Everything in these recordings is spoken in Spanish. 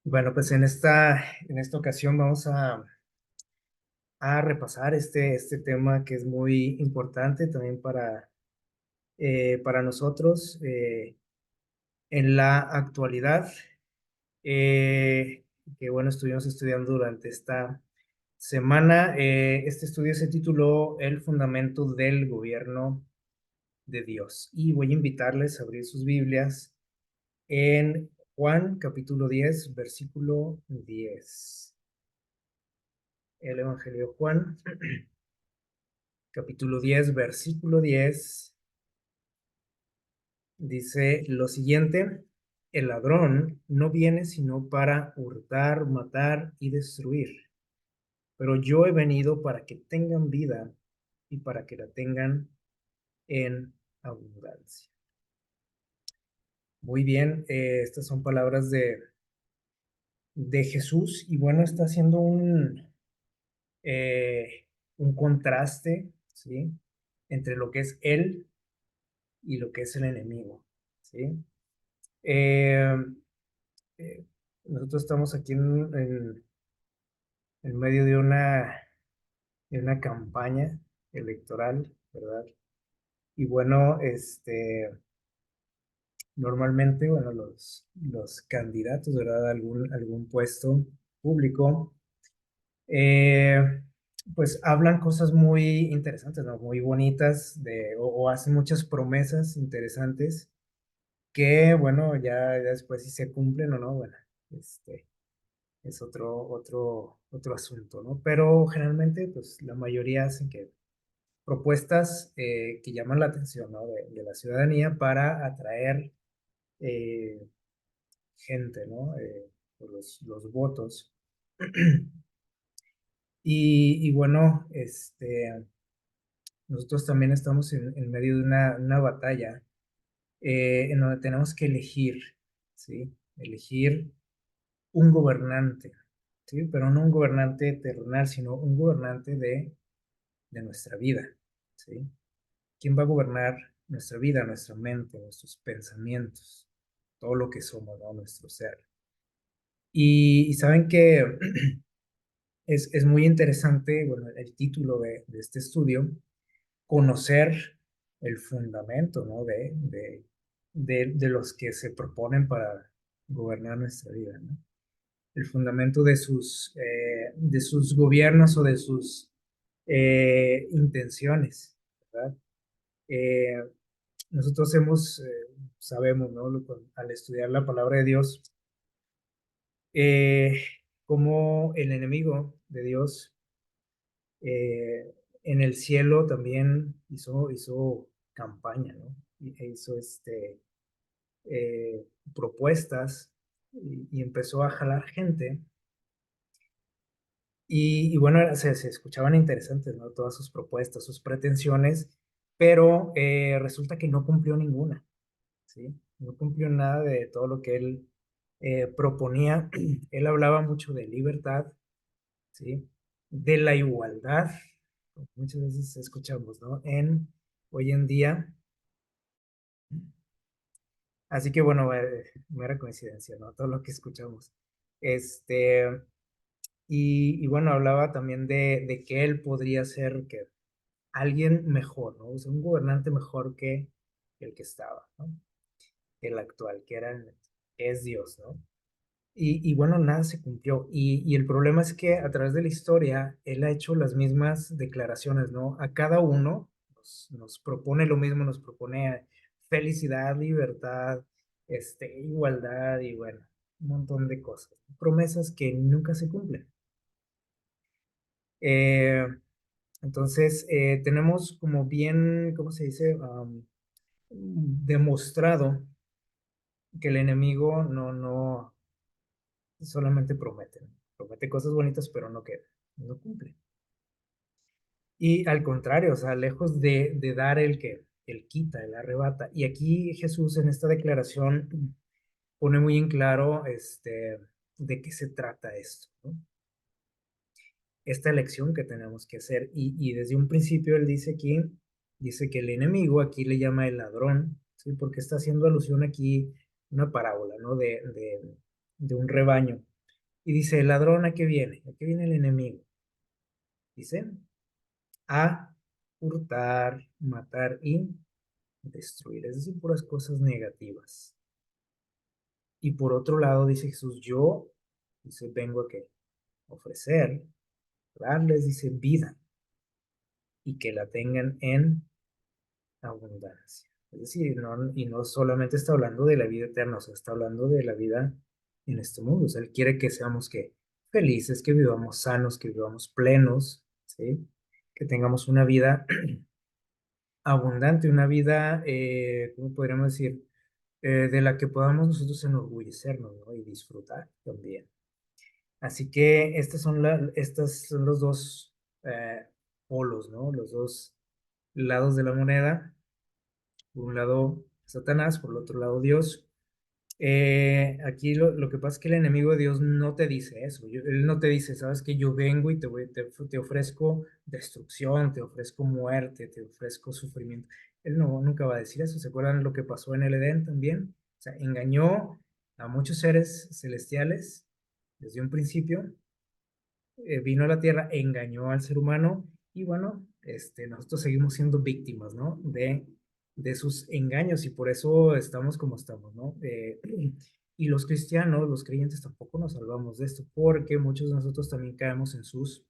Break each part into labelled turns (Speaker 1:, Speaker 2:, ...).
Speaker 1: Bueno, pues en esta ocasión vamos a repasar este tema que es muy importante también para nosotros en la actualidad, que bueno, estuvimos estudiando durante esta semana. Este estudio se tituló El fundamento del gobierno de Dios. Y voy a invitarles a abrir sus Biblias en Juan capítulo 10 versículo 10. El Evangelio de Juan, capítulo 10 versículo 10 dice lo siguiente: el ladrón no viene sino para hurtar, matar y destruir, pero yo he venido para que tengan vida y para que la tengan en abundancia. Muy bien, estas son palabras de Jesús y bueno, está haciendo un contraste, ¿sí? Entre lo que es Él y lo que es el enemigo, ¿sí? Eh, Nosotros estamos aquí en medio de una campaña electoral, ¿verdad? Y bueno, normalmente, bueno, los candidatos, ¿verdad? Algún puesto público, eh, pues hablan cosas muy interesantes, ¿no? Muy bonitas, o hacen muchas promesas interesantes que, bueno, ya después si se cumplen o no, bueno, es otro asunto, ¿no? Pero generalmente, pues la mayoría hacen que propuestas que llaman la atención, ¿no? De la ciudadanía para atraer eh, gente, ¿no? Por los votos. Y bueno, nosotros también estamos en medio de una batalla en donde tenemos que elegir, ¿sí? Elegir un gobernante, ¿sí? Pero no un gobernante terrenal, sino un gobernante de nuestra vida, ¿sí? ¿Quién va a gobernar nuestra vida, nuestra mente, nuestros pensamientos, todo lo que somos, ¿no? Nuestro ser? Y saben que es muy interesante, bueno, el título de este estudio, conocer el fundamento, ¿no? De los que se proponen para gobernar nuestra vida, ¿no? El fundamento de sus gobiernos o de sus intenciones, ¿verdad? Eh, Nosotros sabemos, ¿no? Al estudiar la palabra de Dios, eh, cómo el enemigo de Dios eh, en el cielo también hizo campaña, ¿no? E hizo eh, propuestas y empezó a jalar gente. Y bueno, se escuchaban interesantes, ¿no? Todas sus propuestas, sus pretensiones, pero resulta que no cumplió ninguna, ¿sí? No cumplió nada de todo lo que él proponía. Él hablaba mucho de libertad, ¿sí? De la igualdad, como muchas veces escuchamos, ¿no? Hoy en día. Así que bueno, mera coincidencia, ¿no? Todo lo que escuchamos. Este, y bueno, hablaba también de que él podría ser que alguien mejor, ¿no? O sea, un gobernante mejor que el que estaba, ¿no? El actual, que es Dios, ¿no? Y bueno, nada se cumplió. Y el problema es que a través de la historia, él ha hecho las mismas declaraciones, ¿no? A cada uno nos propone lo mismo, nos propone felicidad, libertad, igualdad y bueno, un montón de cosas. Promesas que nunca se cumplen. Eh, entonces, tenemos como bien, ¿cómo se dice? Demostrado que el enemigo no solamente promete, ¿no? Promete cosas bonitas, pero no cumple. Y al contrario, o sea, lejos de dar el quita, el arrebata. Y aquí Jesús en esta declaración pone muy en claro de qué se trata esto, ¿no? Esta elección que tenemos que hacer. Y desde un principio él dice que el enemigo aquí le llama el ladrón, ¿sí? Porque está haciendo alusión aquí una parábola, ¿no? De un rebaño. Y dice, ¿el ladrón a qué viene? ¿A qué viene el enemigo? Dice, a hurtar, matar y destruir. Es decir, puras cosas negativas. Y por otro lado, dice Jesús, yo, dice, vengo a qué? Ofrecer, darles, dice, vida y que la tengan en abundancia. Es decir, y no solamente está hablando de la vida eterna, o sea, está hablando de la vida en este mundo. O sea, Él quiere que seamos que felices, que vivamos sanos, que vivamos plenos, ¿sí? Que tengamos una vida abundante, una vida, ¿cómo podríamos decir? De la que podamos nosotros enorgullecernos, ¿no? Y disfrutar también. Así que estas son los dos polos, ¿no? Los dos lados de la moneda. Por un lado Satanás, por el otro lado Dios. Aquí lo que pasa es que el enemigo de Dios no te dice eso. Él no te dice, sabes que yo vengo y te ofrezco destrucción, te ofrezco muerte, te ofrezco sufrimiento. Él no, nunca va a decir eso. ¿Se acuerdan lo que pasó en el Edén también? O sea, engañó a muchos seres celestiales desde un principio, vino a la tierra, engañó al ser humano y bueno, nosotros seguimos siendo víctimas, ¿no? De sus engaños y por eso estamos como estamos, ¿no? Y los cristianos, los creyentes tampoco nos salvamos de esto porque muchos de nosotros también caemos en sus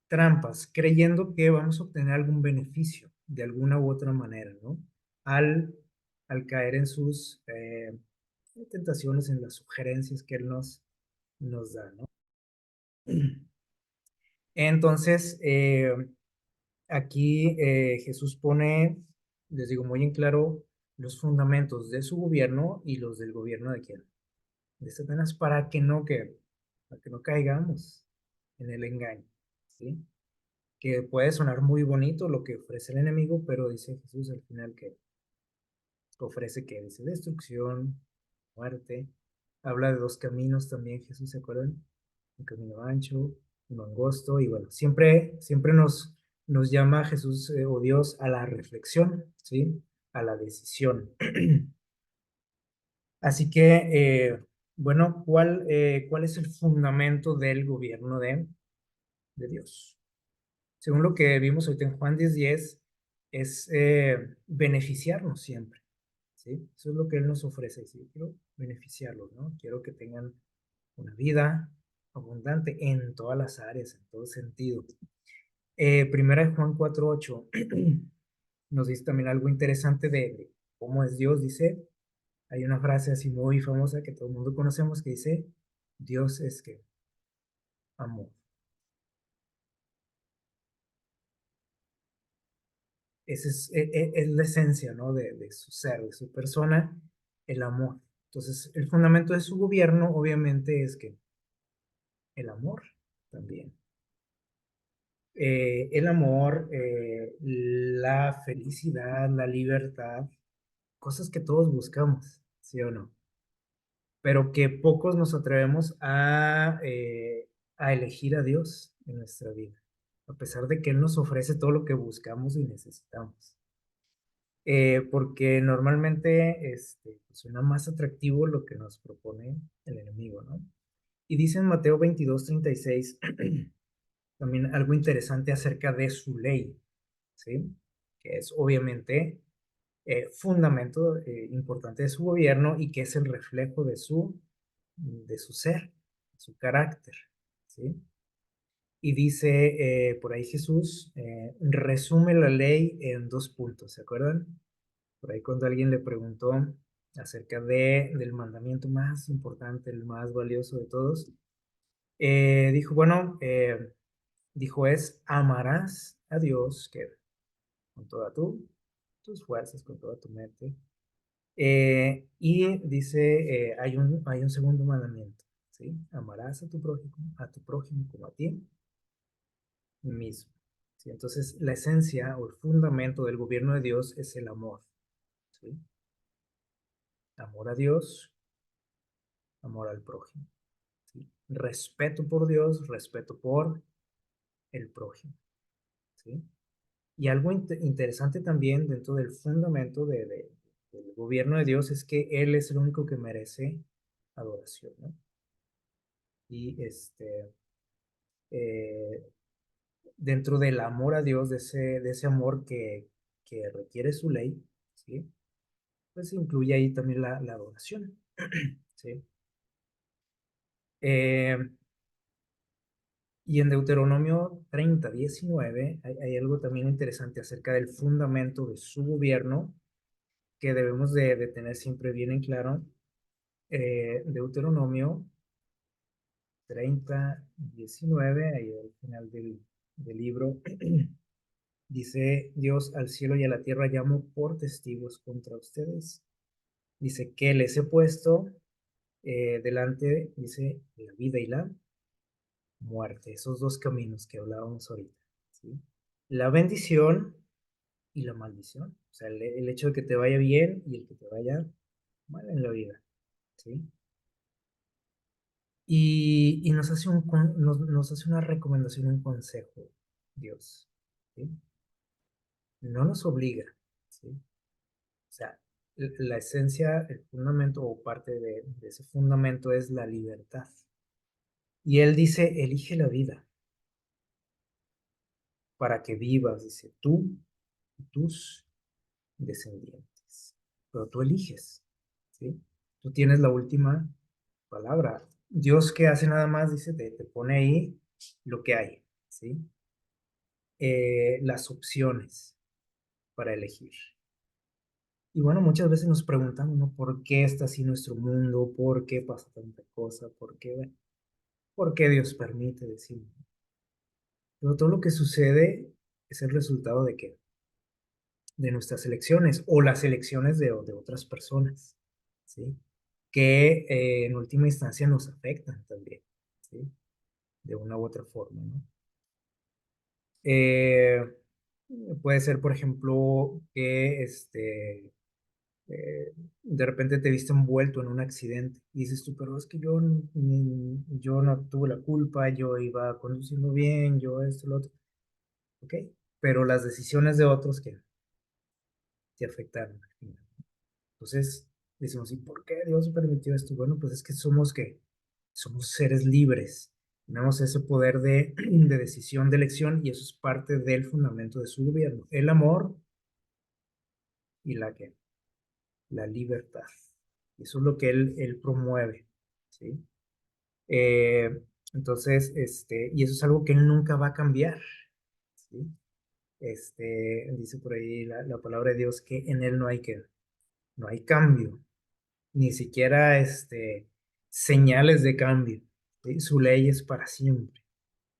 Speaker 1: trampas, creyendo que vamos a obtener algún beneficio de alguna u otra manera, ¿no? Al, al caer en sus tentaciones, en las sugerencias que Él nos da, ¿no? Entonces, aquí Jesús pone, les digo muy en claro, los fundamentos de su gobierno y los del gobierno de quién, de Satanás, para que no caigamos en el engaño, ¿sí? Que puede sonar muy bonito lo que ofrece el enemigo, pero dice Jesús al final que ofrece que dice destrucción, muerte. Habla de dos caminos también, Jesús, ¿se acuerdan? Un camino ancho, uno angosto, y bueno, siempre nos llama Jesús o Dios a la reflexión, ¿sí? A la decisión. Así que, bueno, ¿cuál es el fundamento del gobierno de Dios? Según lo que vimos ahorita en Juan 10:10, es beneficiarnos siempre, ¿sí? Eso es lo que Él nos ofrece, ¿sí? Quiero beneficiarlos, ¿no? Quiero que tengan una vida abundante en todas las áreas, en todo sentido. Primera de Juan 4:8 nos dice también algo interesante de cómo es Dios. Dice, hay una frase así muy famosa que todo el mundo conocemos que dice, Dios es que amor. Esa es la esencia, ¿no? De su ser, de su persona, el amor. Entonces, el fundamento de su gobierno, obviamente, es que el amor también. El amor, la felicidad, la libertad, cosas que todos buscamos, ¿sí o no? Pero que pocos nos atrevemos a elegir a Dios en nuestra vida, a pesar de que Él nos ofrece todo lo que buscamos y necesitamos. Porque normalmente suena más atractivo lo que nos propone el enemigo, ¿no? Y dice en Mateo 22:36 también algo interesante acerca de su ley, ¿sí? Que es obviamente fundamento importante de su gobierno y que es el reflejo de su ser, de su carácter, ¿sí? Y dice por ahí Jesús, resume la ley en 2 puntos, ¿se acuerdan? Por ahí cuando alguien le preguntó acerca del mandamiento más importante, el más valioso de todos, dijo, bueno, dijo es, amarás a Dios que con toda tus fuerzas, con toda tu mente. Y dice, hay un segundo mandamiento, ¿sí? Amarás a tu prójimo como a ti mismo. ¿Sí? Entonces, la esencia o el fundamento del gobierno de Dios es el amor, ¿sí? Amor a Dios, amor al prójimo, ¿sí? Respeto por Dios, respeto por el prójimo, ¿sí? Y algo interesante también dentro del fundamento del gobierno de Dios es que Él es el único que merece adoración, ¿no? y eh, dentro del amor a Dios, de ese amor que requiere su ley, ¿sí? Pues incluye ahí también la adoración, ¿sí? Eh, y en Deuteronomio 30:19 hay algo también interesante acerca del fundamento de su gobierno que debemos de tener siempre bien en claro. Deuteronomio 30:19, ahí al final del libro, dice: Dios al cielo y a la tierra llamo por testigos contra ustedes. Dice que les he puesto delante, dice, la vida y la muerte, esos dos caminos que hablábamos ahorita, ¿sí? La bendición y la maldición, o sea, el hecho de que te vaya bien y el que te vaya mal en la vida, ¿sí? Y nos hace una recomendación, un consejo, Dios, ¿sí? No nos obliga, ¿sí? O sea, la esencia, el fundamento o parte de ese fundamento es la libertad. Y Él dice, elige la vida para que vivas, dice, tú y tus descendientes. Pero tú eliges, ¿sí? Tú tienes la última palabra. Dios que hace nada más, dice, te pone ahí lo que hay, ¿sí? Las opciones para elegir. Y bueno, muchas veces nos preguntamos, ¿no? ¿Por qué está así nuestro mundo? ¿Por qué pasa tanta cosa? ¿Por qué? Bueno, ¿por qué Dios permite decir? Pero todo lo que sucede es el resultado de qué? De nuestras elecciones o las elecciones de otras personas, ¿sí? Que en última instancia nos afectan también, ¿sí? De una u otra forma, ¿no? Eh, puede ser, por ejemplo, que de repente te viste envuelto en un accidente y dices tú, pero es que yo no tuve la culpa, yo iba conduciendo bien, yo esto, lo otro, ¿ok? Pero las decisiones de otros que te afectaron al final. Entonces, decimos, ¿y por qué Dios permitió esto? Bueno, pues es que somos seres libres, tenemos ese poder de decisión, de elección, y eso es parte del fundamento de su gobierno, el amor y la libertad. Eso es lo que él promueve, ¿sí? Eh, entonces, y eso es algo que él nunca va a cambiar, ¿sí? Dice por ahí la palabra de Dios que en él no hay cambio, ni siquiera señales de cambio, ¿sí? Su ley es para siempre,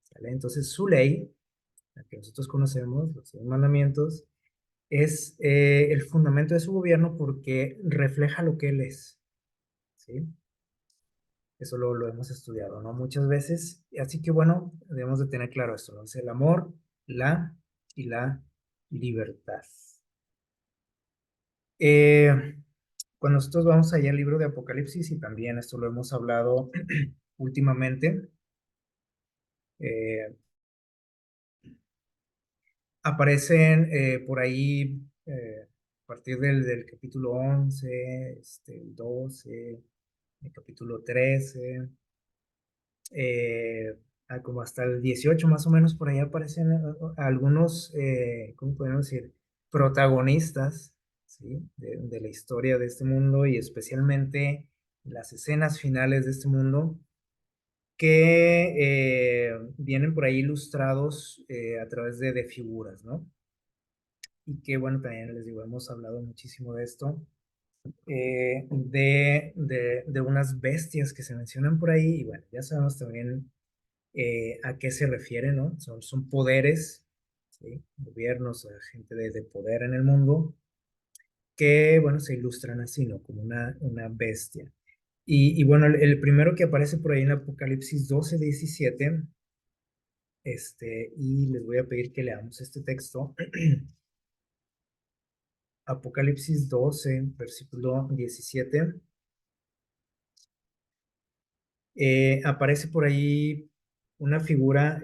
Speaker 1: ¿sale? Entonces, su ley, la que nosotros conocemos, los 10 mandamientos, es el fundamento de su gobierno porque refleja lo que él es, ¿sí? Eso lo hemos estudiado, ¿no? Muchas veces. Así que bueno, debemos de tener claro esto, ¿no? Es el amor, la y la libertad. Eh, cuando nosotros vamos allá al libro de Apocalipsis, y también esto lo hemos hablado últimamente, eh, aparecen por ahí a partir del capítulo 11, el 12, el capítulo 13, eh, como hasta el 18 más o menos, por ahí aparecen algunos, ¿cómo podemos decir? Protagonistas, ¿sí? De la historia de este mundo y especialmente las escenas finales de este mundo que vienen por ahí ilustrados a través de figuras, ¿no? Y que bueno, también les digo, hemos hablado muchísimo de esto, de unas bestias que se mencionan por ahí, y bueno, ya sabemos también a qué se refiere, ¿no? Son poderes, ¿sí? Gobiernos, gente de poder en el mundo, que, bueno, se ilustran así, ¿no? Como una bestia. Y bueno, el primero que aparece por ahí en Apocalipsis 12:17, y les voy a pedir que leamos este texto. Apocalipsis 12:17, aparece por ahí una figura,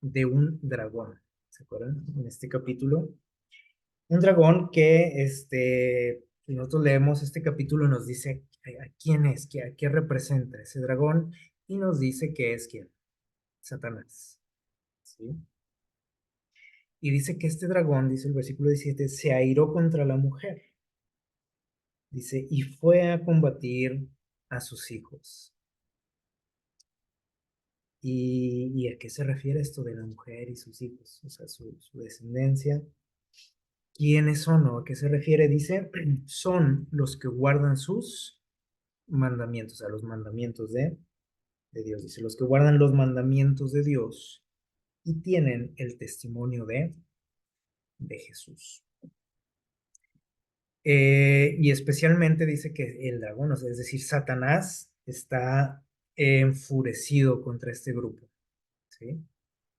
Speaker 1: de un dragón, ¿se acuerdan? En este capítulo. Un dragón que, nosotros leemos este capítulo, nos dice ¿A quién es? ¿A qué representa ese dragón? Y nos dice que es quién, Satanás. ¿Sí? Y dice que este dragón, dice el versículo 17, se airó contra la mujer. Dice, y fue a combatir a sus hijos. ¿Y a qué se refiere esto de la mujer y sus hijos? O sea, su descendencia. ¿Quiénes son o a qué se refiere? Dice, son los que guardan sus mandamientos, a los mandamientos de Dios. Dice, los que guardan los mandamientos de Dios y tienen el testimonio de Jesús. Y especialmente dice que el dragón, o sea, es decir, Satanás está enfurecido contra este grupo, ¿sí?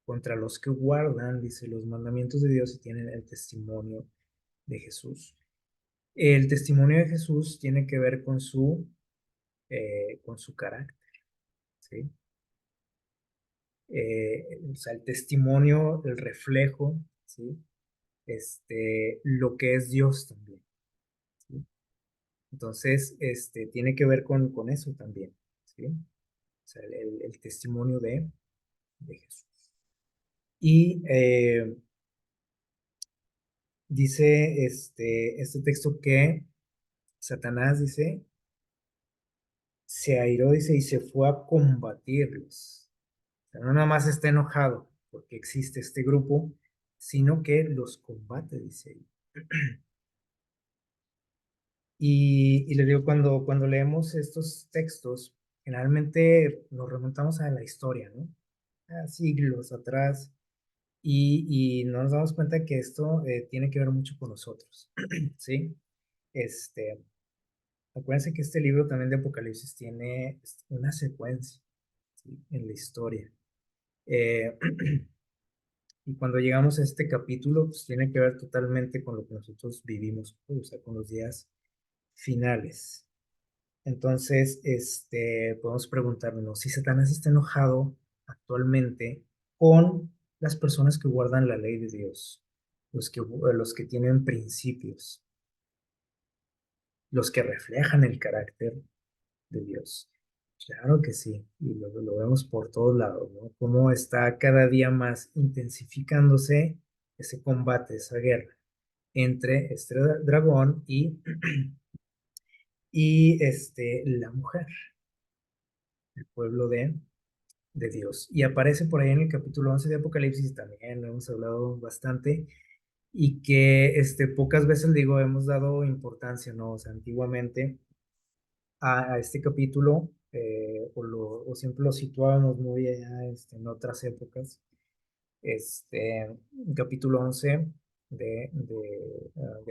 Speaker 1: Contra los que guardan, dice, los mandamientos de Dios y tienen el testimonio de Jesús. El testimonio de Jesús tiene que ver con su carácter, ¿sí? O sea, el testimonio, el reflejo, ¿sí? Lo que es Dios también, ¿sí? Entonces, tiene que ver con eso también, ¿sí? O sea, el testimonio de Jesús. Y dice este texto que Satanás, dice, se airó, dice, y se fue a combatirlos. O sea, no nada más está enojado porque existe este grupo, sino que los combate, dice ahí. Y les digo, cuando leemos estos textos, generalmente nos remontamos a la historia, ¿no? A siglos atrás, y no nos damos cuenta que esto tiene que ver mucho con nosotros, ¿sí? Este, Acuérdense que este libro también de Apocalipsis tiene una secuencia, ¿sí? En la historia. Eh, y cuando llegamos a este capítulo, pues tiene que ver totalmente con lo que nosotros vivimos, o sea, con los días finales. Entonces, podemos preguntarnos si Satanás está enojado actualmente con las personas que guardan la ley de Dios, los que tienen principios, los que reflejan el carácter de Dios. Claro que sí, y lo vemos por todos lados, ¿no? Cómo está cada día más intensificándose ese combate, esa guerra entre este dragón y la mujer, el pueblo de Dios. Y aparece por ahí en el capítulo 11 de Apocalipsis también, lo hemos hablado bastante, y que pocas veces, digo, hemos dado importancia, ¿no? O sea, antiguamente a este capítulo, o siempre lo situábamos muy allá en otras épocas, capítulo 11 de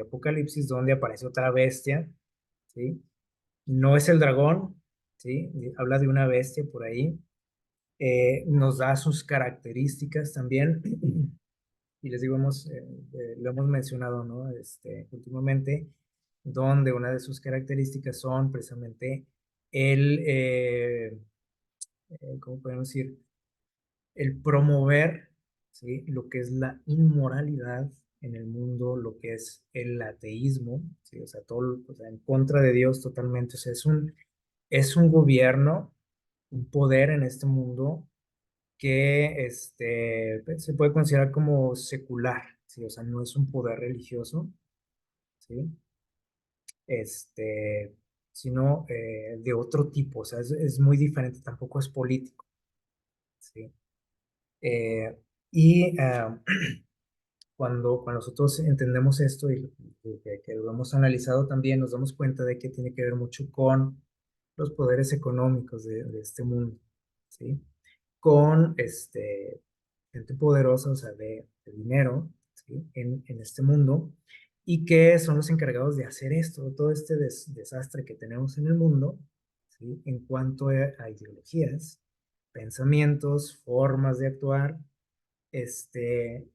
Speaker 1: Apocalipsis, donde aparece otra bestia, ¿sí? No es el dragón, ¿sí? Habla de una bestia por ahí, nos da sus características también, y les digo, lo hemos mencionado, ¿no? Últimamente, donde una de sus características son precisamente el, ¿cómo podemos decir? El promover, ¿sí? Lo que es la inmoralidad en el mundo, lo que es el ateísmo, ¿sí? O sea, todo, o sea, en contra de Dios totalmente, o sea, es un gobierno, un poder en este mundo que pues, se puede considerar como secular, ¿sí? O sea, no es un poder religioso, ¿sí? Este, sino de otro tipo, o sea, es muy diferente, tampoco es político, ¿sí? Eh, y cuando nosotros entendemos esto y que lo hemos analizado también, nos damos cuenta de que tiene que ver mucho con los poderes económicos de este mundo, ¿sí? Con gente poderosa, o sea, de dinero, ¿sí? En este mundo, y que son los encargados de hacer esto, todo este desastre que tenemos en el mundo, ¿sí? En cuanto a ideologías, pensamientos, formas de actuar, este,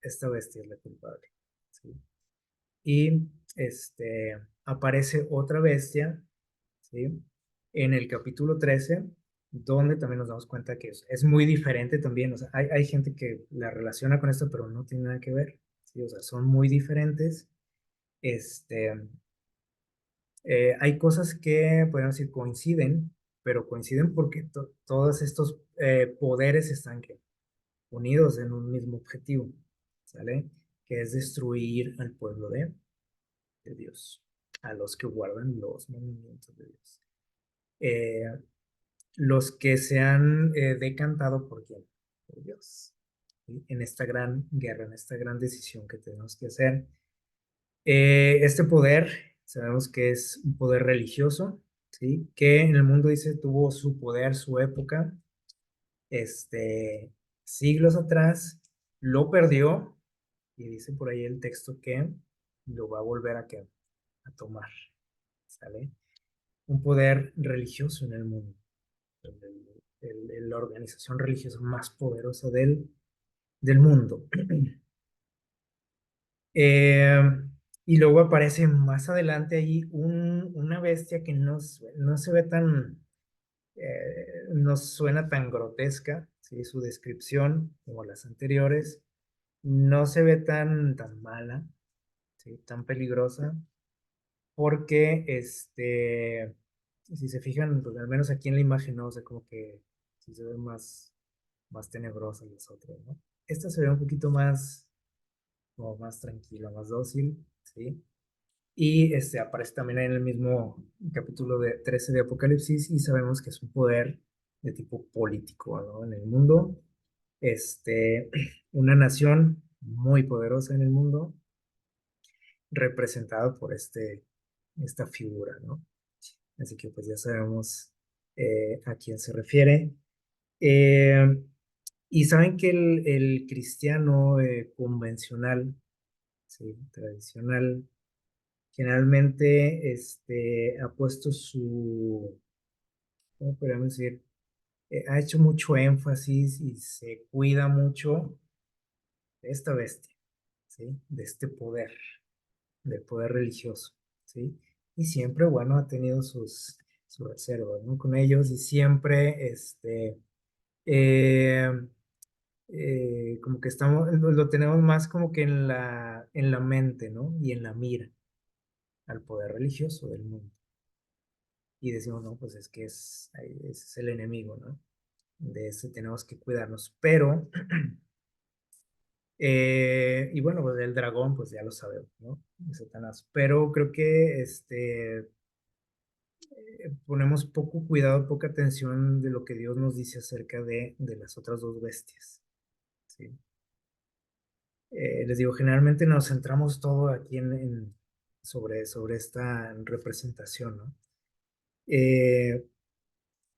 Speaker 1: esta bestia es la culpable, ¿sí? Y aparece otra bestia, ¿sí? En el capítulo 13, donde también nos damos cuenta que es muy diferente también, o sea, hay gente que la relaciona con esto, pero no tiene nada que ver, ¿sí? O sea, son muy diferentes, este, Hay cosas que, podemos decir, coinciden, pero coinciden porque todos estos poderes están unidos en un mismo objetivo, ¿sale? Que es destruir al pueblo de Dios, a los que guardan los mandamientos de Dios. Eh, los que se han decantado por quién, por Dios, ¿sí? En esta gran guerra, en esta gran decisión que tenemos que hacer. Este poder, sabemos que es un poder religioso, ¿sí? Que en el mundo dice tuvo su poder, su época, siglos atrás, lo perdió y dice por ahí el texto que lo va a volver a tomar, ¿sale? Un poder religioso en el mundo, la organización religiosa más poderosa del mundo. Eh, y luego aparece más adelante allí una bestia que no se ve tan, no suena tan grotesca, ¿sí? Su descripción, como las anteriores, no se ve tan mala, ¿sí? Tan peligrosa, porque si se fijan, pues, al menos aquí en la imagen, ¿no? O sea, como que sí se ve más tenebrosa las otras, ¿no? Esta se ve un poquito más, como más tranquila, más dócil, ¿sí? Y aparece también en el mismo capítulo 13 de Apocalipsis y sabemos que es un poder de tipo político, ¿no? En el mundo, este, una nación muy poderosa en el mundo, representada por esta figura, ¿no? Así que pues ya sabemos a quién se refiere. Eh, y saben que el cristiano convencional, ¿sí? Tradicional, generalmente ha puesto ¿cómo podríamos decir? Ha hecho mucho énfasis y se cuida mucho de esta bestia, ¿sí? De este poder, del poder religioso, ¿sí? Y siempre, bueno, ha tenido sus reservas, ¿no? Con ellos y siempre, eh, como que lo tenemos más como que en la mente, ¿no? Y en la mira al poder religioso del mundo. Y decimos, no, pues es que ese es el enemigo, ¿no? De ese tenemos que cuidarnos. Pero, y bueno, pues el dragón, pues ya lo sabemos, ¿no? De Satanás. Pero creo que ponemos poco cuidado, poca atención de lo que Dios nos dice acerca de las otras dos bestias, ¿sí? Les digo, generalmente nos centramos todo aquí sobre esta representación, ¿no? Eh,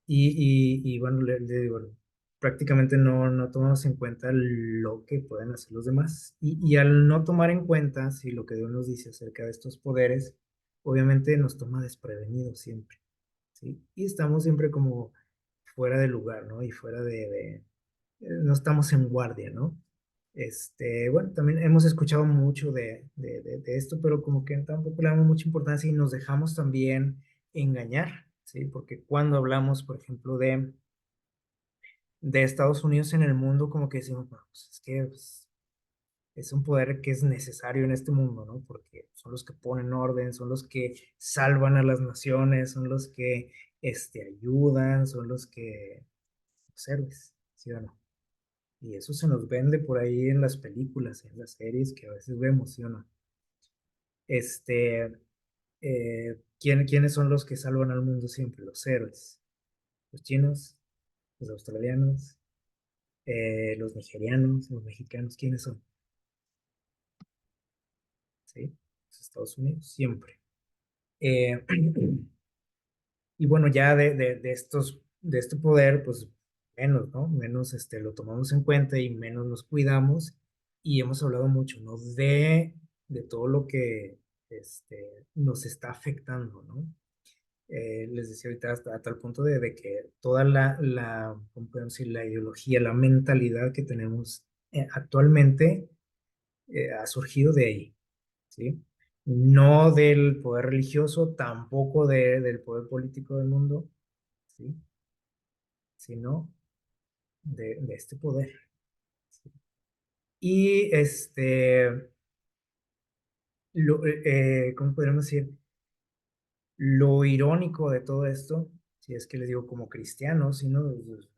Speaker 1: y bueno, le digo, prácticamente no tomamos en cuenta lo que pueden hacer los demás. Y al no tomar en cuenta, si lo que Dios nos dice acerca de estos poderes, obviamente nos toma desprevenidos siempre, ¿sí? Y estamos siempre como fuera de lugar, ¿no? Y fuera no estamos en guardia, ¿no? Bueno, también hemos escuchado mucho de esto, pero como que tampoco le damos mucha importancia y nos dejamos también engañar, ¿sí? Porque cuando hablamos, por ejemplo, de Estados Unidos en el mundo, como que decimos, "No, pues es que pues, es un poder que es necesario en este mundo, ¿no? Porque son los que ponen orden, son los que salvan a las naciones, son los que ayudan, son los héroes, ¿sí o no? Y eso se nos vende por ahí en las películas, en las series que a veces vemos, ¿sí o no? Este, ¿quiénes son los que salvan al mundo siempre? Los héroes. Los chinos, los australianos, los nigerianos, los mexicanos, ¿quiénes son? ¿Sí? Los Estados Unidos, siempre. Eh, y bueno, ya de este poder, pues menos, ¿no? Menos lo tomamos en cuenta y menos nos cuidamos. Y hemos hablado mucho, ¿no? De todo lo que nos está afectando, ¿no? Les decía ahorita hasta el punto de que toda ¿cómo podemos decir? La ideología, la mentalidad que tenemos actualmente ha surgido de ahí, ¿sí? No del poder religioso, tampoco del poder político del mundo, ¿sí? Sino de este poder, ¿sí? Y ¿cómo podríamos decir? Lo irónico de todo esto, si es que les digo como cristianos, si no,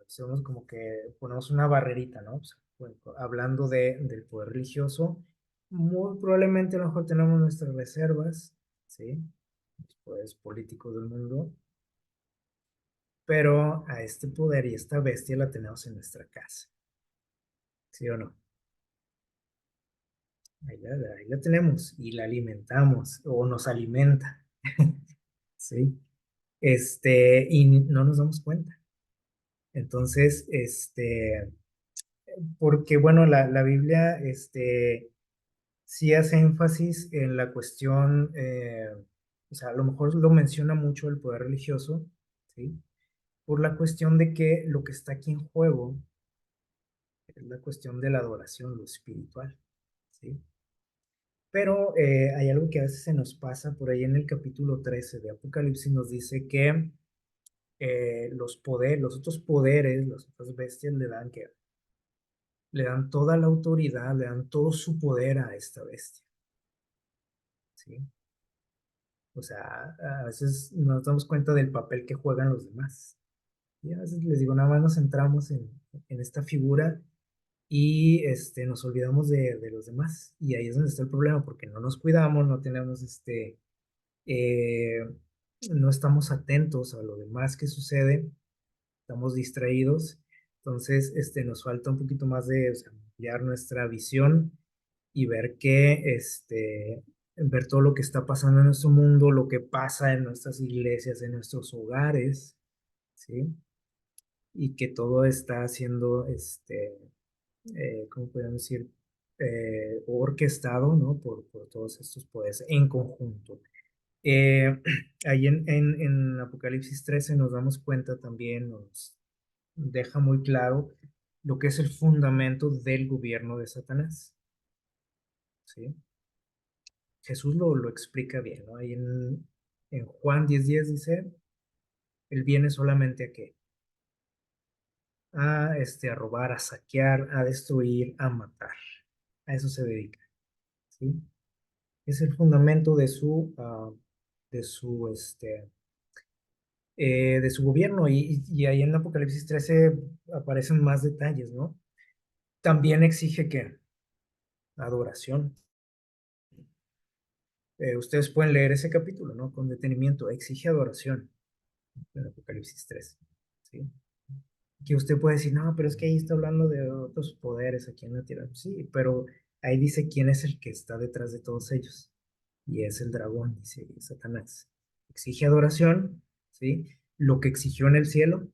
Speaker 1: somos como que ponemos una barrerita, ¿no? O sea, bueno, hablando del poder religioso, muy probablemente a lo mejor tenemos nuestras reservas, ¿sí? Los poderes políticos del mundo, pero a este poder y esta bestia la tenemos en nuestra casa, ¿sí o no? Ahí la tenemos y la alimentamos o nos alimenta, ¿sí? Y no nos damos cuenta. Entonces, porque bueno, la Biblia, sí hace énfasis en la cuestión, o sea, a lo mejor lo menciona mucho el poder religioso, ¿sí? Por la cuestión de que lo que está aquí en juego es la cuestión de la adoración, lo espiritual, ¿sí? Pero hay algo que a veces se nos pasa por ahí en el capítulo 13 de Apocalipsis, nos dice que los otros poderes, las otras bestias le dan toda la autoridad, le dan todo su poder a esta bestia, ¿sí? O sea, a veces no nos damos cuenta del papel que juegan los demás. Y a veces les digo, nada más nos centramos en esta figura y nos olvidamos de los demás. Y ahí es donde está el problema, porque no nos cuidamos, no tenemos eh, no estamos atentos a lo demás que sucede, estamos distraídos. Entonces, nos falta un poquito más de, o sea, ampliar nuestra visión y ver ver todo lo que está pasando en nuestro mundo, lo que pasa en nuestras iglesias, en nuestros hogares, ¿sí? Y que todo está siendo, ¿cómo podemos decir? Orquestado, ¿no? Por todos estos poderes en conjunto. Ahí en Apocalipsis 13 nos damos cuenta también, nos deja muy claro lo que es el fundamento del gobierno de Satanás, ¿sí? Jesús lo explica bien, ¿no? Ahí en Juan 10:10 dice, él viene solamente a qué? A robar, a saquear, a destruir, a matar. A eso se dedica, ¿sí? Es el fundamento de su, de su gobierno y ahí en Apocalipsis 13 aparecen más detalles, ¿no? También exige que adoración. Ustedes pueden leer ese capítulo, ¿no? Con detenimiento. Exige adoración en Apocalipsis 13, ¿sí? Que usted puede decir, no, pero es que ahí está hablando de otros poderes aquí en la tierra. Sí, pero ahí dice quién es el que está detrás de todos ellos. Y es el dragón, dice Satanás. Exige adoración, ¿sí? Lo que exigió en el cielo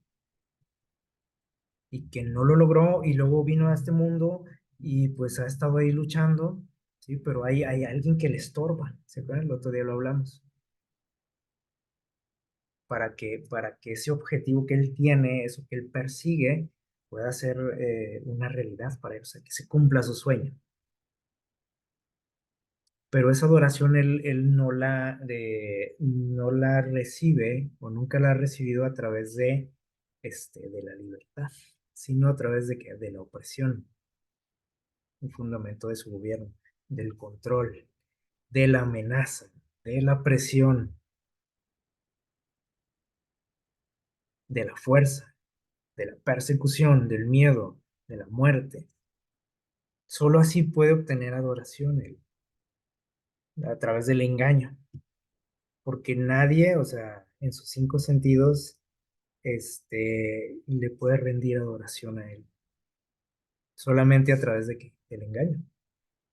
Speaker 1: y que no lo logró y luego vino a este mundo y pues ha estado ahí luchando, ¿sí? Pero hay alguien que le estorba, ¿se acuerdan? El otro día lo hablamos. Para que ese objetivo que él tiene, eso que él persigue, pueda ser una realidad para él, o sea, que se cumpla su sueño. Pero esa adoración él no la recibe o nunca la ha recibido a través de la libertad, sino a través de la opresión, el fundamento de su gobierno, del control, de la amenaza, de la presión, de la fuerza, de la persecución, del miedo, de la muerte. Solo así puede obtener adoración él, a través del engaño, porque nadie, o sea, en sus cinco sentidos, le puede rendir adoración a él, solamente a través de qué, del engaño.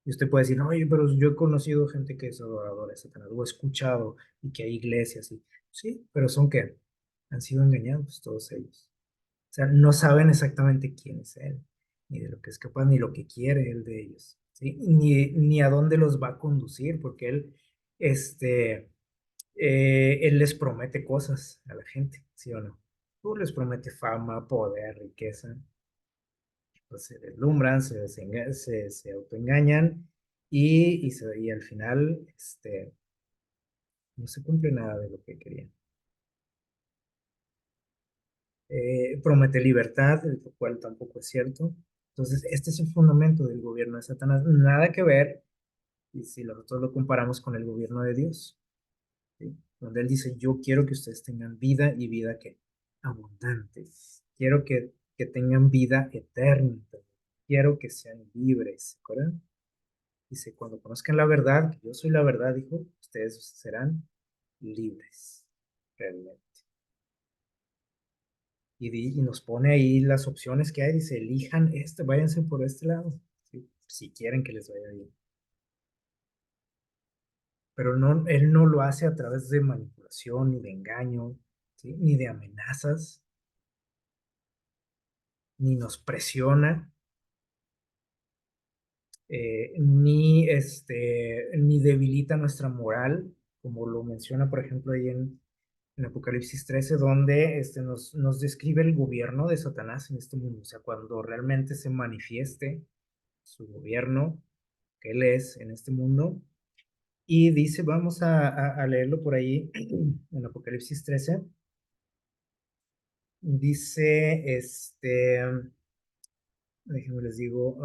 Speaker 1: Y usted puede decir, no, oye, pero yo he conocido gente que es adoradora de Satanás, o he escuchado y que hay iglesias y sí, pero son que han sido engañados todos ellos. O sea, no saben exactamente quién es él, ni de lo que es capaz, ni lo que quiere él de ellos, ¿sí? Ni a dónde los va a conducir, porque este, él les promete cosas a la gente, ¿sí o no? Tú les promete fama, poder, riqueza, pues se deslumbran, se autoengañan y al final no se cumple nada de lo que querían. Promete libertad, lo cual tampoco es cierto. Entonces, este es el fundamento del gobierno de Satanás. Nada que ver y si nosotros lo comparamos con el gobierno de Dios, ¿sí? donde Él dice, yo quiero que ustedes tengan vida y vida que abundante. Quiero que tengan vida eterna. Quiero que sean libres. ¿Se acuerdan? Dice, cuando conozcan la verdad, que yo soy la verdad, dijo, ustedes serán libres. Realmente. Y nos pone ahí las opciones que hay. Dice, elijan este, váyanse por este lado. ¿Sí? Si quieren que les vaya bien. Pero no, él no lo hace a través de manipulación, ni de engaño, ¿sí? Ni de amenazas, ni nos presiona, ni debilita nuestra moral, como lo menciona, por ejemplo, ahí en Apocalipsis 13, donde nos describe el gobierno de Satanás en este mundo. O sea, cuando realmente se manifieste su gobierno, que él es en este mundo. Y dice, vamos a leerlo por ahí en Apocalipsis 13. Dice, déjenme les digo,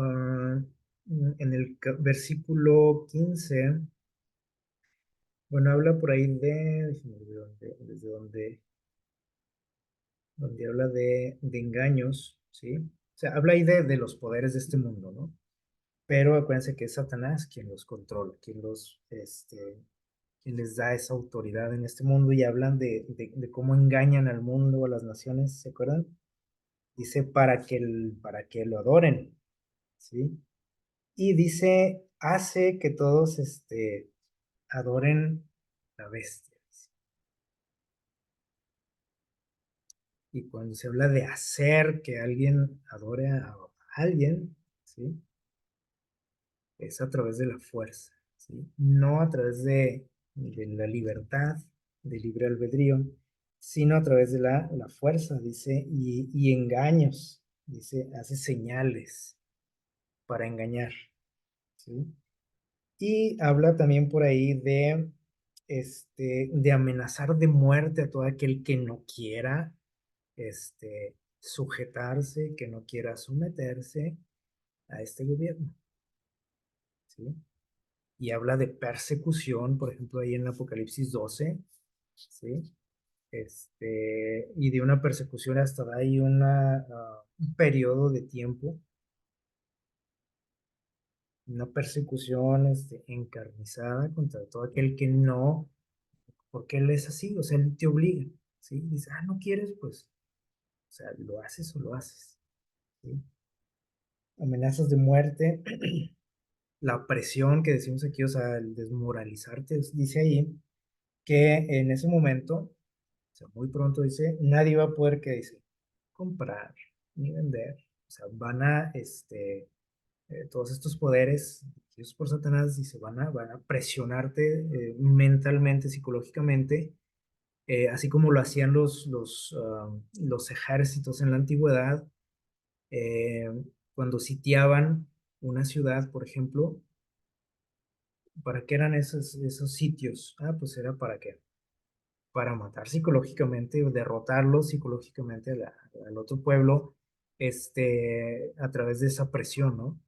Speaker 1: en el versículo 15, bueno, habla por ahí déjenme ver desde donde habla de engaños, ¿sí? O sea, habla ahí de los poderes de este mundo, ¿no? Pero acuérdense que es Satanás quien los controla, quien les da esa autoridad en este mundo y hablan de cómo engañan al mundo, a las naciones, ¿se acuerdan? Dice para que lo adoren, ¿sí? Y dice, hace que todos adoren la bestia. Y cuando se habla de hacer que alguien adore a alguien, ¿sí? Es a través de la fuerza, ¿sí? No a través de la libertad, de libre albedrío, sino a través de la fuerza, dice, y engaños, dice, hace señales para engañar, ¿sí? Y habla también por ahí de amenazar de muerte a todo aquel que no quiera, sujetarse, que no quiera someterse a este gobierno, ¿sí? Y habla de persecución, por ejemplo, ahí en Apocalipsis 12, ¿sí? Y de una persecución hasta de ahí un periodo de tiempo, una persecución encarnizada contra todo aquel que no, porque él es así, o sea, él te obliga, ¿sí? Dice, no quieres, pues, o sea, lo haces o lo haces, ¿sí? Amenazas de muerte, la presión que decimos aquí, o sea, el desmoralizarte, dice ahí que en ese momento, o sea, muy pronto dice, nadie va a poder, que dice, comprar ni vender, o sea, todos estos poderes, dirigidos por Satanás, dice, van a presionarte mentalmente, psicológicamente, así como lo hacían los ejércitos en la antigüedad, eh, cuando sitiaban una ciudad, por ejemplo. ¿Para qué eran esos sitios? Pues era para matar psicológicamente, derrotarlos psicológicamente al otro pueblo, a través de esa presión, ¿no?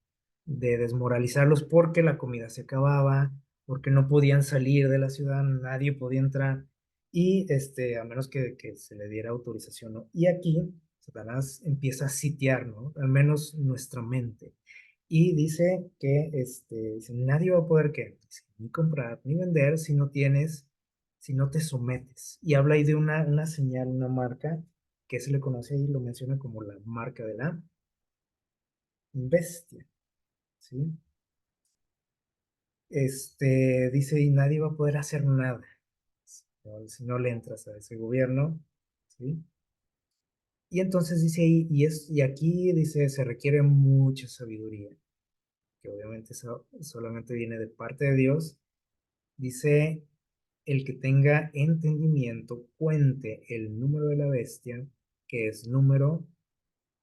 Speaker 1: De desmoralizarlos porque la comida se acababa, porque no podían salir de la ciudad, nadie podía entrar, y a menos que se le diera autorización, ¿no? Y aquí Satanás empieza a sitiar, ¿no? Al menos nuestra mente. Y dice que dice, nadie va a poder ¿qué? Dice, ni comprar ni vender si no te sometes. Y habla ahí de una señal, una marca, que se le conoce ahí, lo menciona como la marca de la bestia, ¿sí? Dice, y nadie va a poder hacer nada si no le entras a ese gobierno, ¿sí? Y entonces dice ahí, y aquí dice, se requiere mucha sabiduría, que obviamente eso solamente viene de parte de Dios. Dice, el que tenga entendimiento cuente el número de la bestia, que es número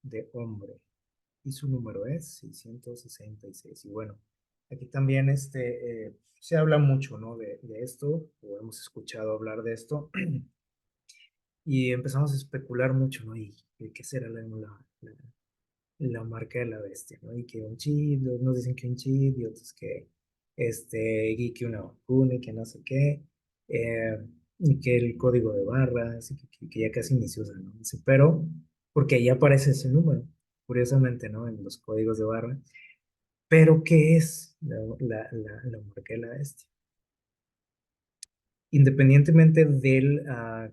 Speaker 1: de hombre, y su número es 666. Y bueno, aquí también se habla mucho, ¿no? de esto, o hemos escuchado hablar de esto, y empezamos a especular mucho, ¿no? ¿Y qué será la marca de la bestia, ¿no? Y que un chip, nos dicen que un chip, y otros y que una vacuna, y que no sé qué. y que el código de barras, y que ya casi ni se usa, ¿no? Dice, pero, porque ahí aparece ese número, curiosamente, ¿no? En los códigos de barra. Pero, ¿qué es la marca de la bestia? Independientemente del,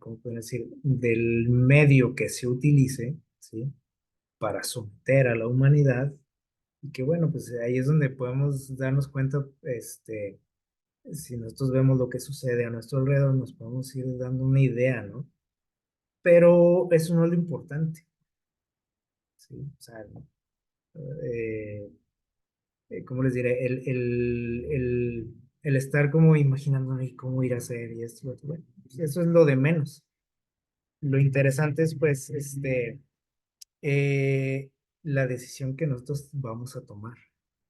Speaker 1: ¿cómo pueden decir? Del medio que se utilice, ¿sí? Para someter a la humanidad, y que bueno, pues ahí es donde podemos darnos cuenta, si nosotros vemos lo que sucede a nuestro alrededor, nos podemos ir dando una idea, ¿no? Pero eso no es lo importante, ¿sí? O sea, eh, ¿cómo les diré? El estar como imaginándome cómo ir a hacer y esto, y lo otro, bueno, pues eso es lo de menos. Lo interesante es, pues, eh, la decisión que nosotros vamos a tomar.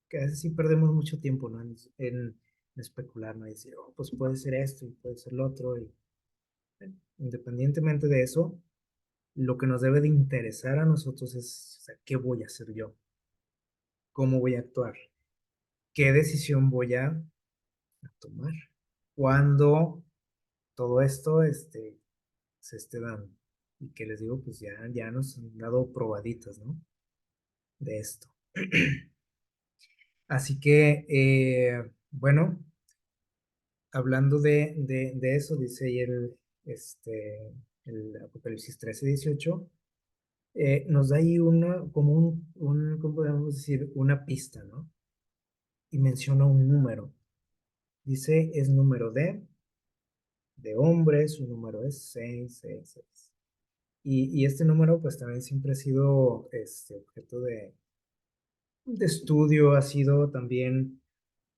Speaker 1: Que a veces sí perdemos mucho tiempo, ¿no? En especular, ¿no? Y decir, oh, pues puede ser esto y puede ser lo otro. Y, bueno, independientemente de eso, lo que nos debe de interesar a nosotros es, o sea, ¿qué voy a hacer yo? ¿Cómo voy a actuar? ¿Qué decisión voy a tomar cuando todo esto se esté dando? Y que les digo, pues ya nos han dado probaditas, ¿no? De esto. Así que, bueno, hablando de eso, dice ahí el Apocalipsis 13:18, nos da ahí como ¿cómo podemos decir? Una pista, ¿no? Y menciona un número. Dice, es número de hombre, su número es 666. Y este número, pues también siempre ha sido objeto de estudio, ha sido también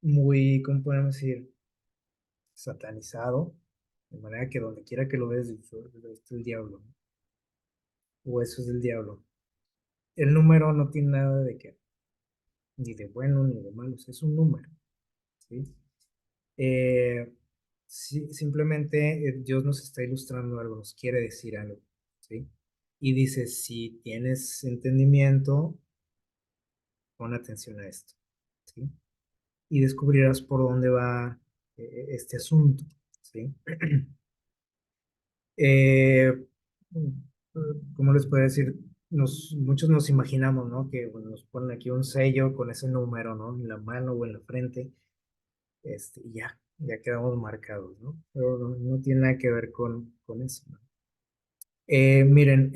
Speaker 1: muy, ¿cómo podemos decir? Satanizado, de manera que donde quiera que lo ves, esto es el diablo, ¿no? O eso es del diablo. El número no tiene nada de qué, ni de bueno ni de malo, es un número, ¿sí? Eh, sí, simplemente Dios nos está ilustrando algo, nos quiere decir algo, ¿sí? Y dice, si tienes entendimiento, pon atención a esto, ¿sí? Y descubrirás por dónde va este asunto, ¿sí? Eh, ¿Cómo les puedo decir? Muchos nos imaginamos, ¿no? Que bueno, nos ponen aquí un sello con ese número, ¿no? En la mano o en la frente, y ya quedamos marcados, ¿no? Pero no tiene nada que ver con eso, ¿no? Miren,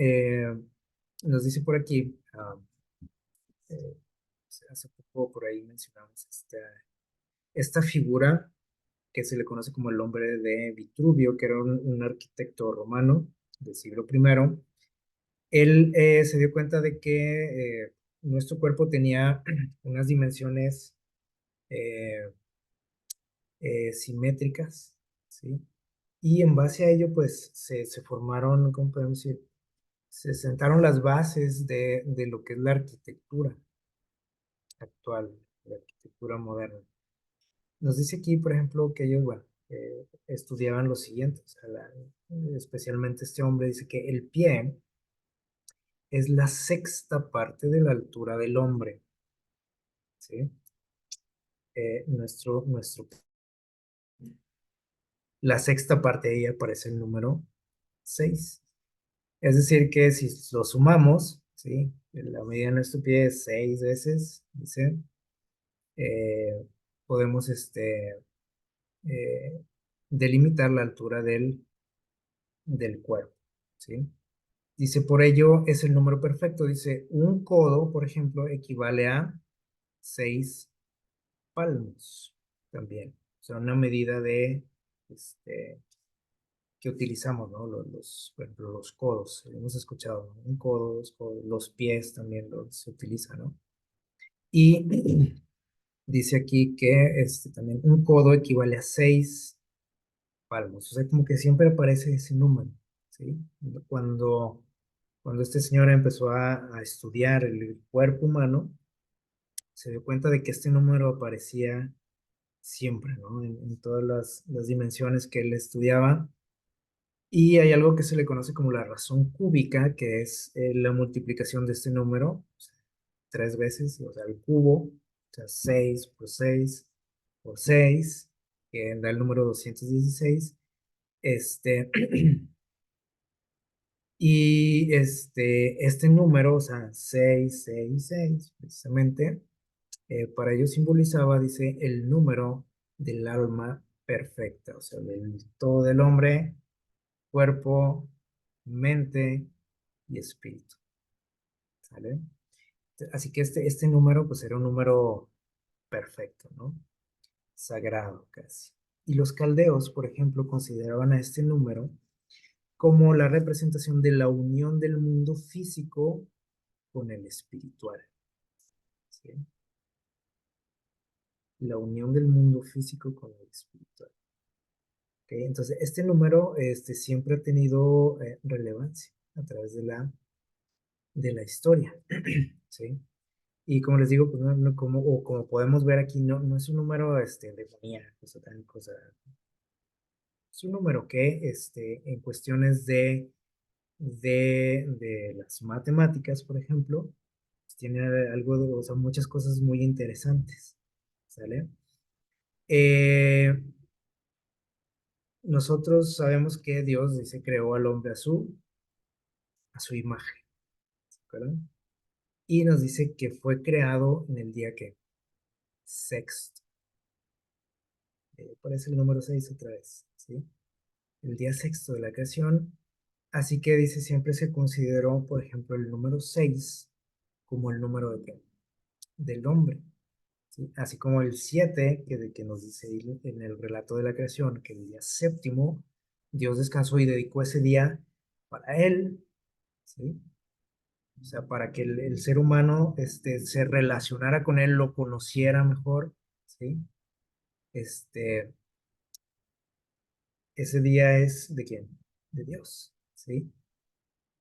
Speaker 1: nos dice por aquí, eh, hace poco por ahí mencionamos esta figura que se le conoce como el hombre de Vitruvio, que era un arquitecto romano del siglo I. Él se dio cuenta de que nuestro cuerpo tenía unas dimensiones eh, simétricas, ¿sí? Y en base a ello, pues se formaron, ¿cómo podemos decir? Se sentaron las bases de lo que es la arquitectura actual, la arquitectura moderna. Nos dice aquí, por ejemplo, que ellos, bueno, estudiaban lo siguiente, o sea, especialmente este hombre dice que el pie es la sexta parte de la altura del hombre, ¿sí? Nuestro, la sexta parte de ahí aparece el número 6. Es decir, que si lo sumamos, ¿sí? La medida de nuestro pie es 6 veces, dice, eh, podemos eh, delimitar la altura del cuerpo, ¿sí? Dice, por ello es el número perfecto. Dice, un codo, por ejemplo, equivale a 6 palmos también. O sea, una medida este, que utilizamos, ¿no? Por ejemplo, los codos, hemos escuchado, ¿no? Un codo, 2 codos, los pies también se utiliza, ¿no? Y dice aquí que también un codo equivale a 6 palmos, o sea, como que siempre aparece ese número, ¿sí? Cuando, cuando este señor empezó a estudiar el cuerpo humano, se dio cuenta de que este número aparecía siempre, ¿no? En todas las dimensiones que él estudiaba. Y hay algo que se le conoce como la razón cúbica, que es la multiplicación de este número, o sea, 3 veces, o sea, el cubo, o sea, 6 por 6 por 6, que da el número 216. Este, y este número, o sea, 666, precisamente, para ellos simbolizaba, dice, el número del alma perfecta, o sea, del todo del hombre, cuerpo, mente y espíritu, ¿sale? Así que este número, pues era un número perfecto, ¿no? Sagrado casi. Y los caldeos, por ejemplo, consideraban a este número como la representación de la unión del mundo físico con el espiritual, ¿sí? La unión del mundo físico con el espiritual. ¿Ok? Entonces, este número siempre ha tenido relevancia a través de la historia, ¿sí? Y como les digo, pues como podemos ver aquí, no es un número demoníaco, cosa tan cosa. Es un número que en cuestiones de las matemáticas, por ejemplo, pues tiene algo de, o sea, muchas cosas muy interesantes, ¿sale? Eh, Nosotros sabemos que Dios dice creó al hombre a su imagen, ¿verdad? Y nos dice que fue creado en el día que sexto. Aparece el número 6 otra vez, ¿sí? El día sexto de la creación. Así que dice, siempre se consideró, por ejemplo, el número 6 como el número de qué? Del hombre, ¿sí? Así como el 7 que nos dice ahí en el relato de la creación, que el día séptimo Dios descansó y dedicó ese día para él, ¿sí? O sea, para que el ser humano se relacionara con él, lo conociera mejor, ¿sí? Este, Ese día es ¿de quién? De Dios, ¿sí?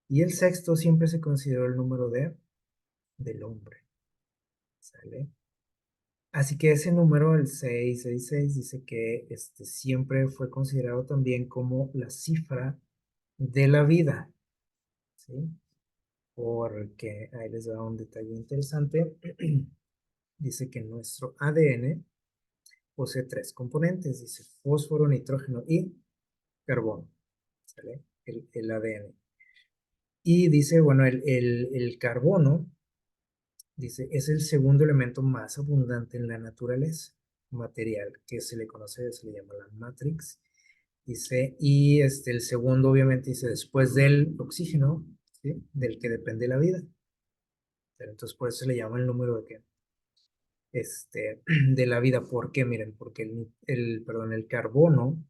Speaker 1: Y el sexto siempre se consideró el número del hombre, ¿sale? Así que ese número, el 666, dice que siempre fue considerado también como la cifra de la vida, ¿sí? Porque ahí les da un detalle interesante. Dice que nuestro ADN posee tres componentes, dice fósforo, nitrógeno y carbono, ¿sale? El ADN. Y dice, bueno, el carbono, dice, es el segundo elemento más abundante en la naturaleza material, que se le conoce, se le llama la matrix. Dice, y el segundo, obviamente, dice, después del oxígeno, ¿sí? Del que depende la vida. Pero entonces, por eso se le llama el número de qué? De la vida. ¿Por qué? Miren, porque perdón, el carbono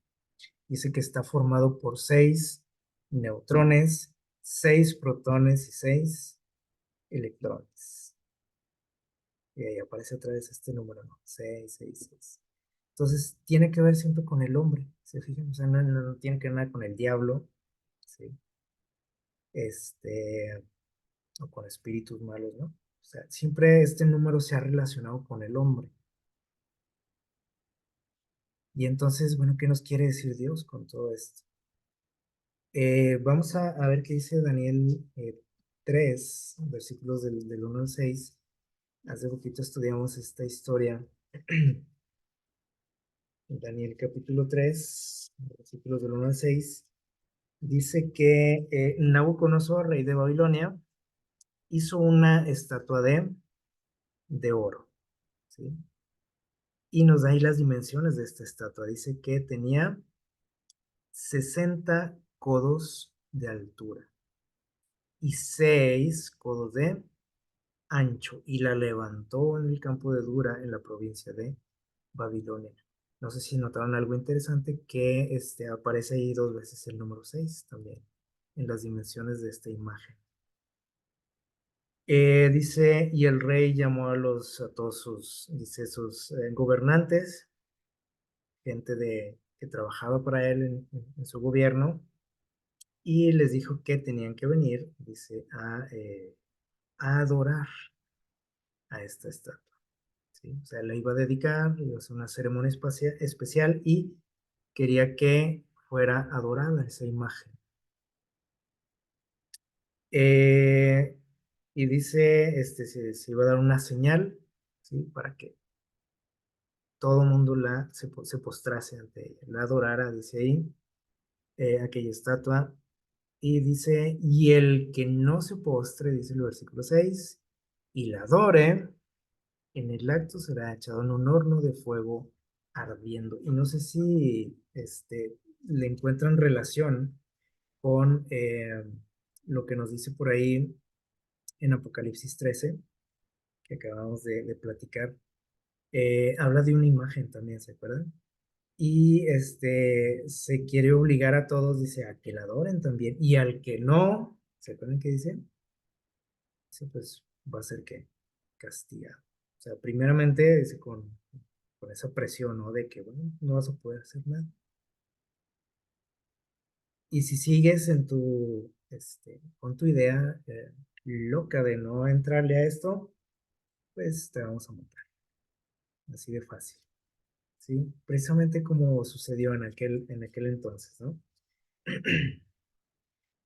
Speaker 1: dice que está formado por 6 neutrones, 6 protones y 6 electrones. Y ahí aparece otra vez este número, ¿no? 666. Entonces, tiene que ver siempre con el hombre, ¿se fijan? O sea, no tiene que ver nada con el diablo, ¿sí? Este, o con espíritus malos, ¿no? O sea, siempre este número se ha relacionado con el hombre. Y entonces, bueno, ¿qué nos quiere decir Dios con todo esto? Vamos a ver qué dice Daniel 3, versículos del 1 al 6. Hace poquito estudiamos esta historia. Daniel capítulo 3, versículos del 1 al 6. Dice que Nabucodonosor, rey de Babilonia, hizo una estatua de oro, ¿sí? Y nos da ahí las dimensiones de esta estatua. Dice que tenía 60 codos de altura y 6 codos de ancho, y la levantó en el campo de Dura, en la provincia de Babilonia. No sé si notaron algo interesante, que aparece ahí 2 veces el número 6 también, en las dimensiones de esta imagen. Dice, y el rey llamó a todos dice, sus gobernantes, gente que trabajaba para él en su gobierno, y les dijo que tenían que venir, dice, a adorar a esta estatua, ¿sí? O sea, la iba a dedicar, iba a hacer una ceremonia especial y quería que fuera adorada esa imagen. Eh, y dice, se iba a dar una señal, ¿sí? Para que todo el mundo se postrase ante ella, la adorara, dice ahí. aquella estatua, y dice, y el que no se postre, dice el versículo 6 y la adore, en el acto será echado en un horno de fuego ardiendo. Y no sé si le encuentran relación con lo que nos dice por ahí en Apocalipsis 13, que acabamos de platicar. Habla de una imagen también, ¿se acuerdan? Y se quiere obligar a todos, dice, a que la adoren también. Y al que no, ¿se acuerdan qué dice? Dice, pues va a ser que castigado. O sea, primeramente dice con esa presión, ¿no? De que, bueno, no vas a poder hacer nada. Y si sigues en con tu idea loca de no entrarle a esto, pues te vamos a matar. Así de fácil, ¿sí? Precisamente como sucedió en aquel entonces, ¿no?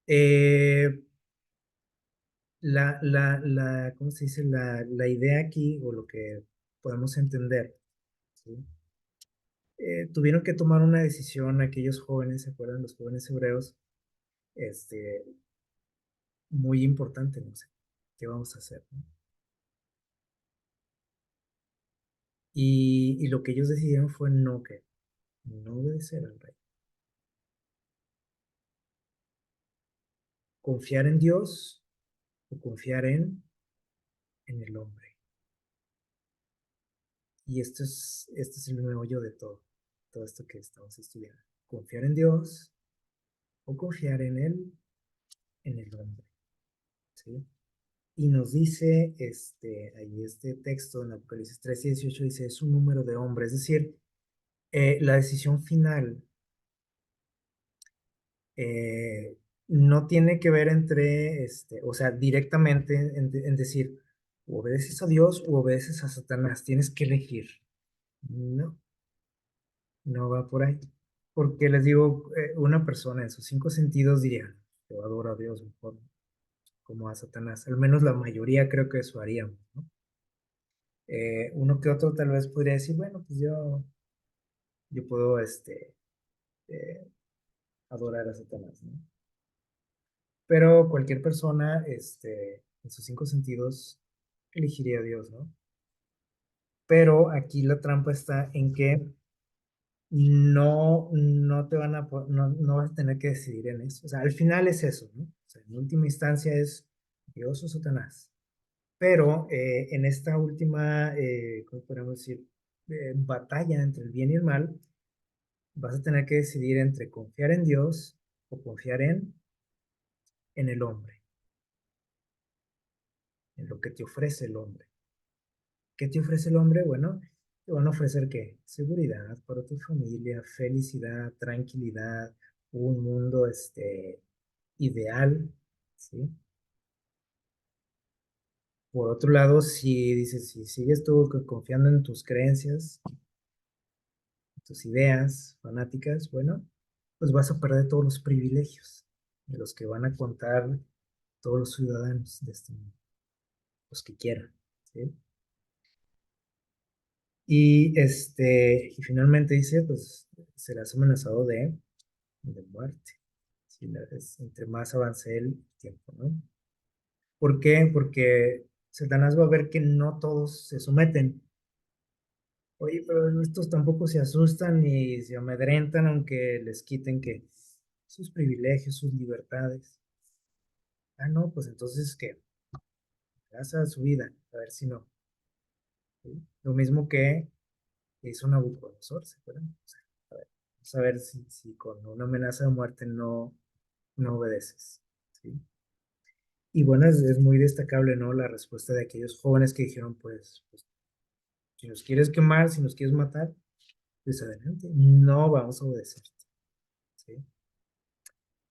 Speaker 1: Eh, ¿Cómo se dice? La idea aquí, o lo que podemos entender, ¿sí? Tuvieron que tomar una decisión aquellos jóvenes, ¿se acuerdan? Los jóvenes hebreos, este, muy importante, no sé, ¿qué vamos a hacer? ¿No? Y lo que ellos decidieron fue no obedecer al rey, confiar en Dios o confiar en el hombre. Y este es el meollo de todo esto que estamos estudiando. Confiar en Dios o confiar en el hombre, ¿sí? Y nos dice, ahí este texto en Apocalipsis 13:18 dice, es un número de hombres, es decir, la decisión final eh, no tiene que ver o sea, directamente en decir, o obedeces a Dios o obedeces a Satanás, tienes que elegir. No, no va por ahí. Porque les digo, una persona en sus cinco sentidos diría, yo adoro a Dios mejor como a Satanás. Al menos la mayoría creo que eso haríamos, ¿no? Uno que otro tal vez podría decir, bueno, pues yo puedo eh, adorar a Satanás, ¿no? Pero cualquier persona, en sus cinco sentidos, elegiría a Dios, ¿no? Pero aquí la trampa está en que no te van a, no vas a tener que decidir en eso. O sea, al final es eso, ¿no? O sea, en última instancia es Dios o Satanás. Pero en esta última, ¿cómo podemos decir? Batalla entre el bien y el mal, vas a tener que decidir entre confiar en Dios o confiar en el hombre, en lo que te ofrece el hombre. ¿Qué te ofrece el hombre? Bueno, te van a ofrecer ¿qué? Seguridad para tu familia, felicidad, tranquilidad, un mundo ideal, ¿sí? Por otro lado, si dices, si sigues tú confiando en tus creencias, tus ideas fanáticas, bueno, pues vas a perder todos los privilegios de los que van a contar todos los ciudadanos de este mundo, los que quieran, ¿sí? Y finalmente dice, pues serás amenazado de muerte, ¿sí? Entre más avance el tiempo, ¿no? ¿Por qué? Porque Satanás va a ver que no todos se someten. Oye, pero estos tampoco se asustan ni se amedrentan aunque les quiten que sus privilegios, sus libertades. Ah, no, pues entonces, ¿qué? Casa su vida, a ver si no. ¿Sí? Lo mismo que hizo Nabucodonosor, ¿se acuerdan? O sea, a ver, vamos a ver si con una amenaza de muerte no obedeces. ¿Sí? Y bueno, es muy destacable, ¿no? La respuesta de aquellos jóvenes que dijeron, pues, si nos quieres quemar, si nos quieres matar, pues adelante, no vamos a obedecerte. ¿Sí?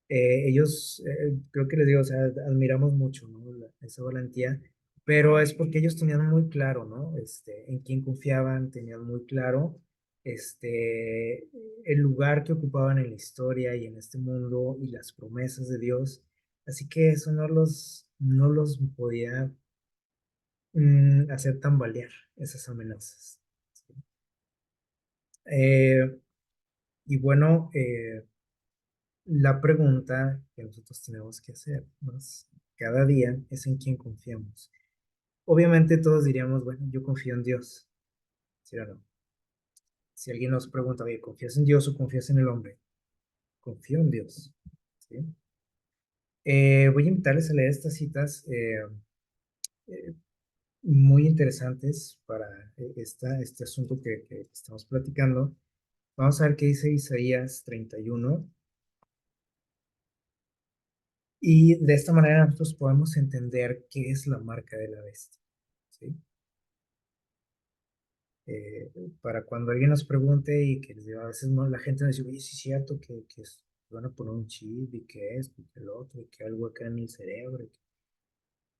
Speaker 1: Ellos, creo que les digo, o sea, admiramos mucho, ¿no? Esa valentía, pero es porque ellos tenían muy claro, ¿no? En quién confiaban, tenían muy claro, el lugar que ocupaban en la historia y en este mundo y las promesas de Dios. Así que eso no los podía hacer tambalear esas amenazas. ¿Sí? Eh, y bueno, La pregunta que nosotros tenemos que hacer cada día es en quién confiamos. Obviamente todos diríamos, bueno, yo confío en Dios, ¿sí o no? Si alguien nos pregunta, oye, ¿confías en Dios o confías en el hombre? Confío en Dios, ¿sí? Voy a invitarles a leer estas citas eh, muy interesantes para este asunto que estamos platicando. Vamos a ver qué dice Isaías 31 y de esta manera nosotros podemos entender qué es la marca de la bestia, ¿sí? Eh, para cuando alguien nos pregunte y que les diga, a veces la gente nos dice, oye, sí es cierto van a poner un chip y que esto y que el otro y que algo acá en el cerebro.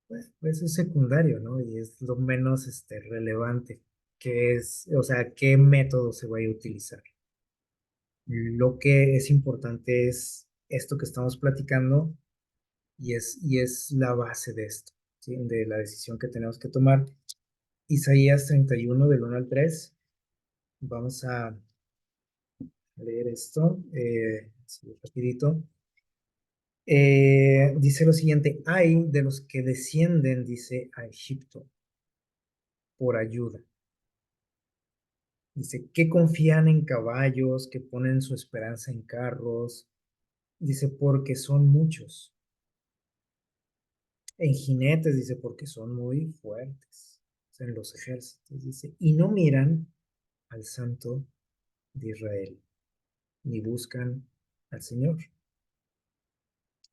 Speaker 1: Pues es secundario, ¿no? Y es lo menos relevante, que es, o sea, qué método se va a utilizar. Lo que es importante es esto que estamos platicando y es la base de esto, ¿sí? De la decisión que tenemos que tomar. Isaías 31 del 1 al 3. Vamos a leer esto, sí, rapidito. Dice lo siguiente, hay de los que descienden, dice, a Egipto por ayuda. Dice, que confían en caballos, que ponen su esperanza en carros. Dice, porque son muchos. En jinetes, dice, porque son muy fuertes. O sea, en los ejércitos, dice, y no miran al Santo de Israel, ni buscan al Señor.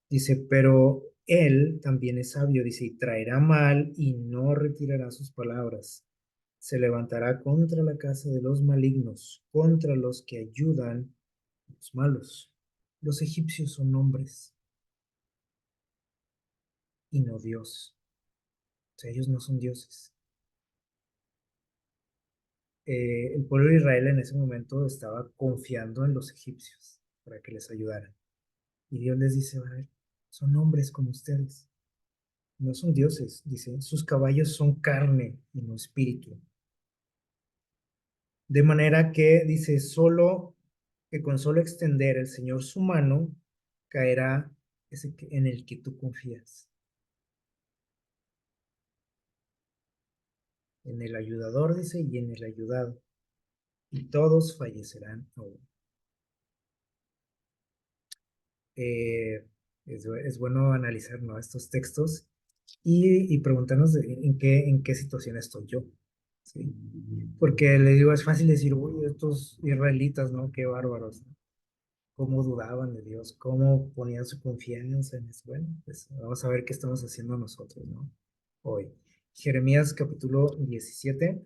Speaker 1: Dice, pero él también es sabio, dice, y traerá mal y no retirará sus palabras. Se levantará contra la casa de los malignos, contra los que ayudan a los malos. Los egipcios son hombres y no Dios. O sea, ellos no son dioses. El pueblo de Israel en ese momento estaba confiando en los egipcios para que les ayudaran. Y Dios les dice, a ver, son hombres como ustedes. No son dioses, dice, sus caballos son carne y no espíritu. De manera que dice, solo que con solo extender el Señor su mano, caerá ese en el que tú confías, en el ayudador, dice, y en el ayudado, y todos fallecerán aún. Eh, es bueno analizar, ¿no?, estos textos y preguntarnos en qué situación estoy yo, ¿sí? Porque le digo, es fácil decir, uy, estos israelitas, ¿no? Qué bárbaros, ¿no? Cómo dudaban de Dios, cómo ponían su confianza en eso. Bueno, pues vamos a ver qué estamos haciendo nosotros, ¿no? Hoy. Jeremías capítulo 17,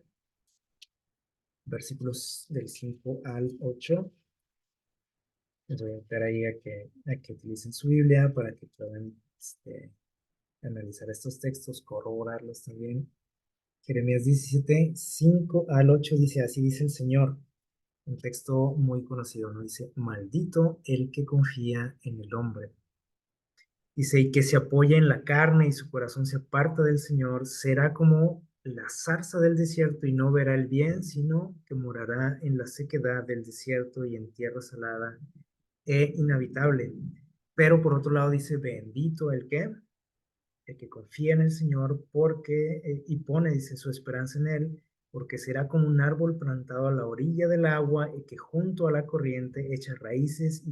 Speaker 1: versículos del 5 al 8. Les voy a invitar ahí a que utilicen su Biblia para que puedan analizar estos textos, corroborarlos también. Jeremías 17, 5 al 8 dice, así dice el Señor, un texto muy conocido, ¿no? Dice, maldito el que confía en el hombre. Dice, y que se apoya en la carne y su corazón se aparta del Señor, será como la zarza del desierto y no verá el bien, sino que morará en la sequedad del desierto y en tierra salada e inhabitable. Pero por otro lado dice, bendito el que confía en el Señor porque, y pone, dice, su esperanza en él, porque será como un árbol plantado a la orilla del agua y que junto a la corriente echa raíces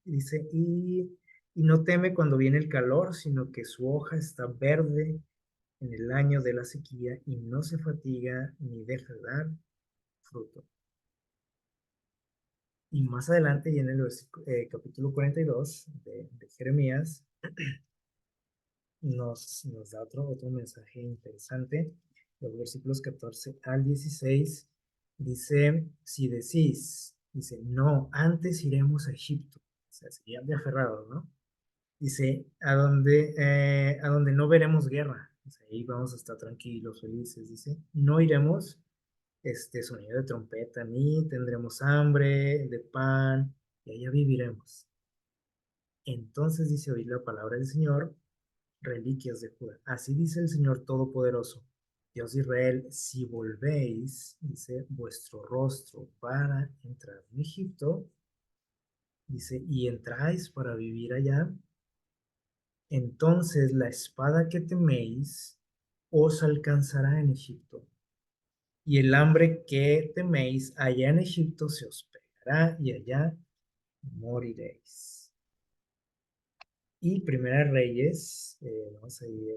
Speaker 1: dice, y no teme cuando viene el calor, sino que su hoja está verde en el año de la sequía y no se fatiga ni deja de dar fruto. Y más adelante, y en el capítulo 42 de Jeremías, nos da otro mensaje interesante. Los versículos 14 al 16 dice, si decís, dice, no, antes iremos a Egipto. O sea, serían de aferrados, ¿no? Dice, a donde no veremos guerra. Dice, ahí vamos a estar tranquilos, felices. Dice, no iremos sonido de trompeta, ni tendremos hambre de pan, y allá viviremos. Entonces dice, oíd la palabra del Señor, reliquias de Judá. Así dice el Señor Todopoderoso, Dios de Israel, si volvéis, dice, vuestro rostro para entrar en Egipto, Dice, y entráis para vivir allá, entonces la espada que teméis os alcanzará en Egipto, y el hambre que teméis allá en Egipto se os pegará, y allá moriréis. Y Primera Reyes, vamos a ir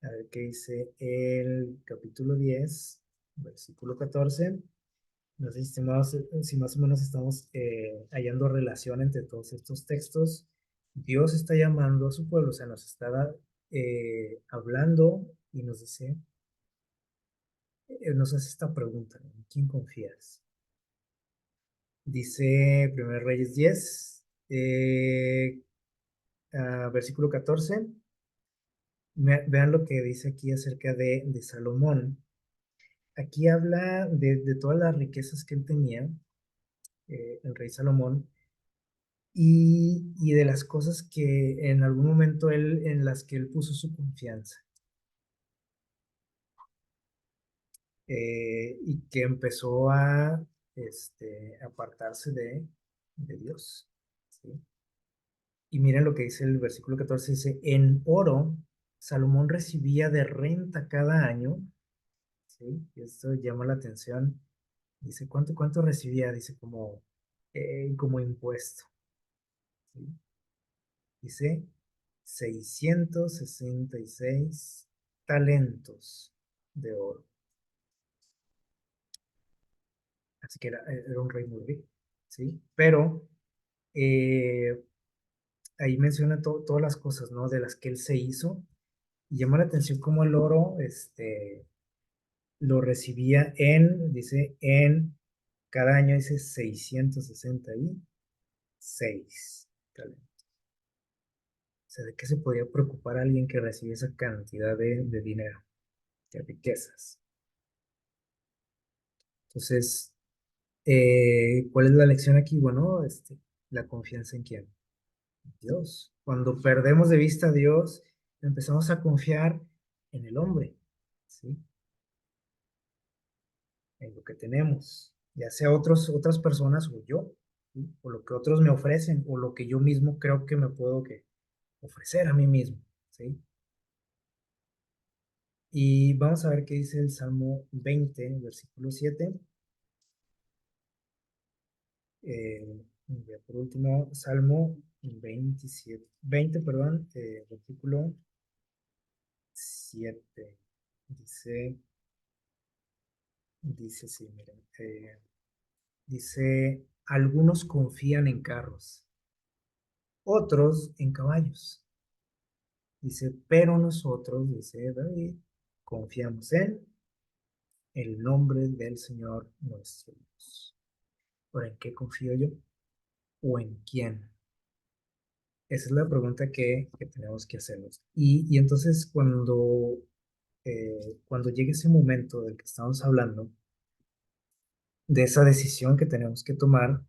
Speaker 1: a ver qué dice el capítulo 10 versículo 14. No sé si más o menos estamos hallando relación entre todos estos textos. Dios está llamando a su pueblo, o sea, nos está hablando y nos dice, nos hace esta pregunta, ¿no? ¿En quién confías? Dice 1 Reyes 10, versículo 14. Vean lo que dice aquí acerca de Salomón. Aquí habla de todas las riquezas que él tenía, el rey Salomón, y de las cosas que en algún momento en las que él puso su confianza, y que empezó a apartarse de Dios. ¿Sí? Y miren lo que dice el versículo 14, dice, en oro, Salomón recibía de renta cada año, ¿sí? Y esto llama la atención. Dice, ¿cuánto recibía? Dice, como impuesto. ¿Sí? Dice, 666 talentos de oro. Así que era un rey muy rico, ¿sí? Pero eh, ahí menciona todas las cosas, ¿no? De las que él se hizo. Y llama la atención cómo el oro, lo recibía dice, cada año dice 666 talentos. O sea, ¿de qué se podría preocupar alguien que recibe esa cantidad de dinero, de riquezas? Entonces, ¿cuál es la lección aquí? Bueno, la confianza en quién. Dios. Cuando perdemos de vista a Dios, empezamos a confiar en el hombre, ¿sí? En lo que tenemos, ya sea otras personas o yo, ¿sí? O lo que otros me ofrecen, o lo que yo mismo creo que me puedo ofrecer a mí mismo, ¿sí? Y vamos a ver qué dice el Salmo 20, versículo 7. Ya por último, Salmo 20, perdón, versículo 7. Dice, dice sí, miren, dice, algunos confían en carros, otros en caballos. Dice, pero nosotros, dice David, confiamos en el nombre del Señor nuestro Dios. ¿Por en qué confío yo? ¿O en quién? Esa es la pregunta que tenemos que hacernos. Y entonces cuando llegue ese momento del que estamos hablando, de esa decisión que tenemos que tomar,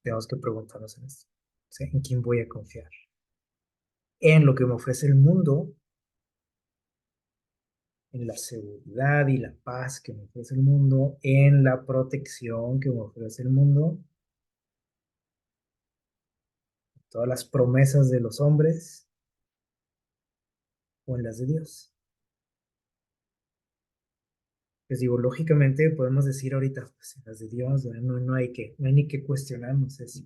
Speaker 1: tenemos que preguntarnos en esto. ¿Sí? ¿En quién voy a confiar? ¿En lo que me ofrece el mundo? ¿En la seguridad y la paz que me ofrece el mundo? ¿En la protección que me ofrece el mundo? ¿Todas las promesas de los hombres? ¿O en las de Dios? Pues digo, lógicamente podemos decir ahorita, pues en las de Dios, no hay ni que cuestionarnos eso,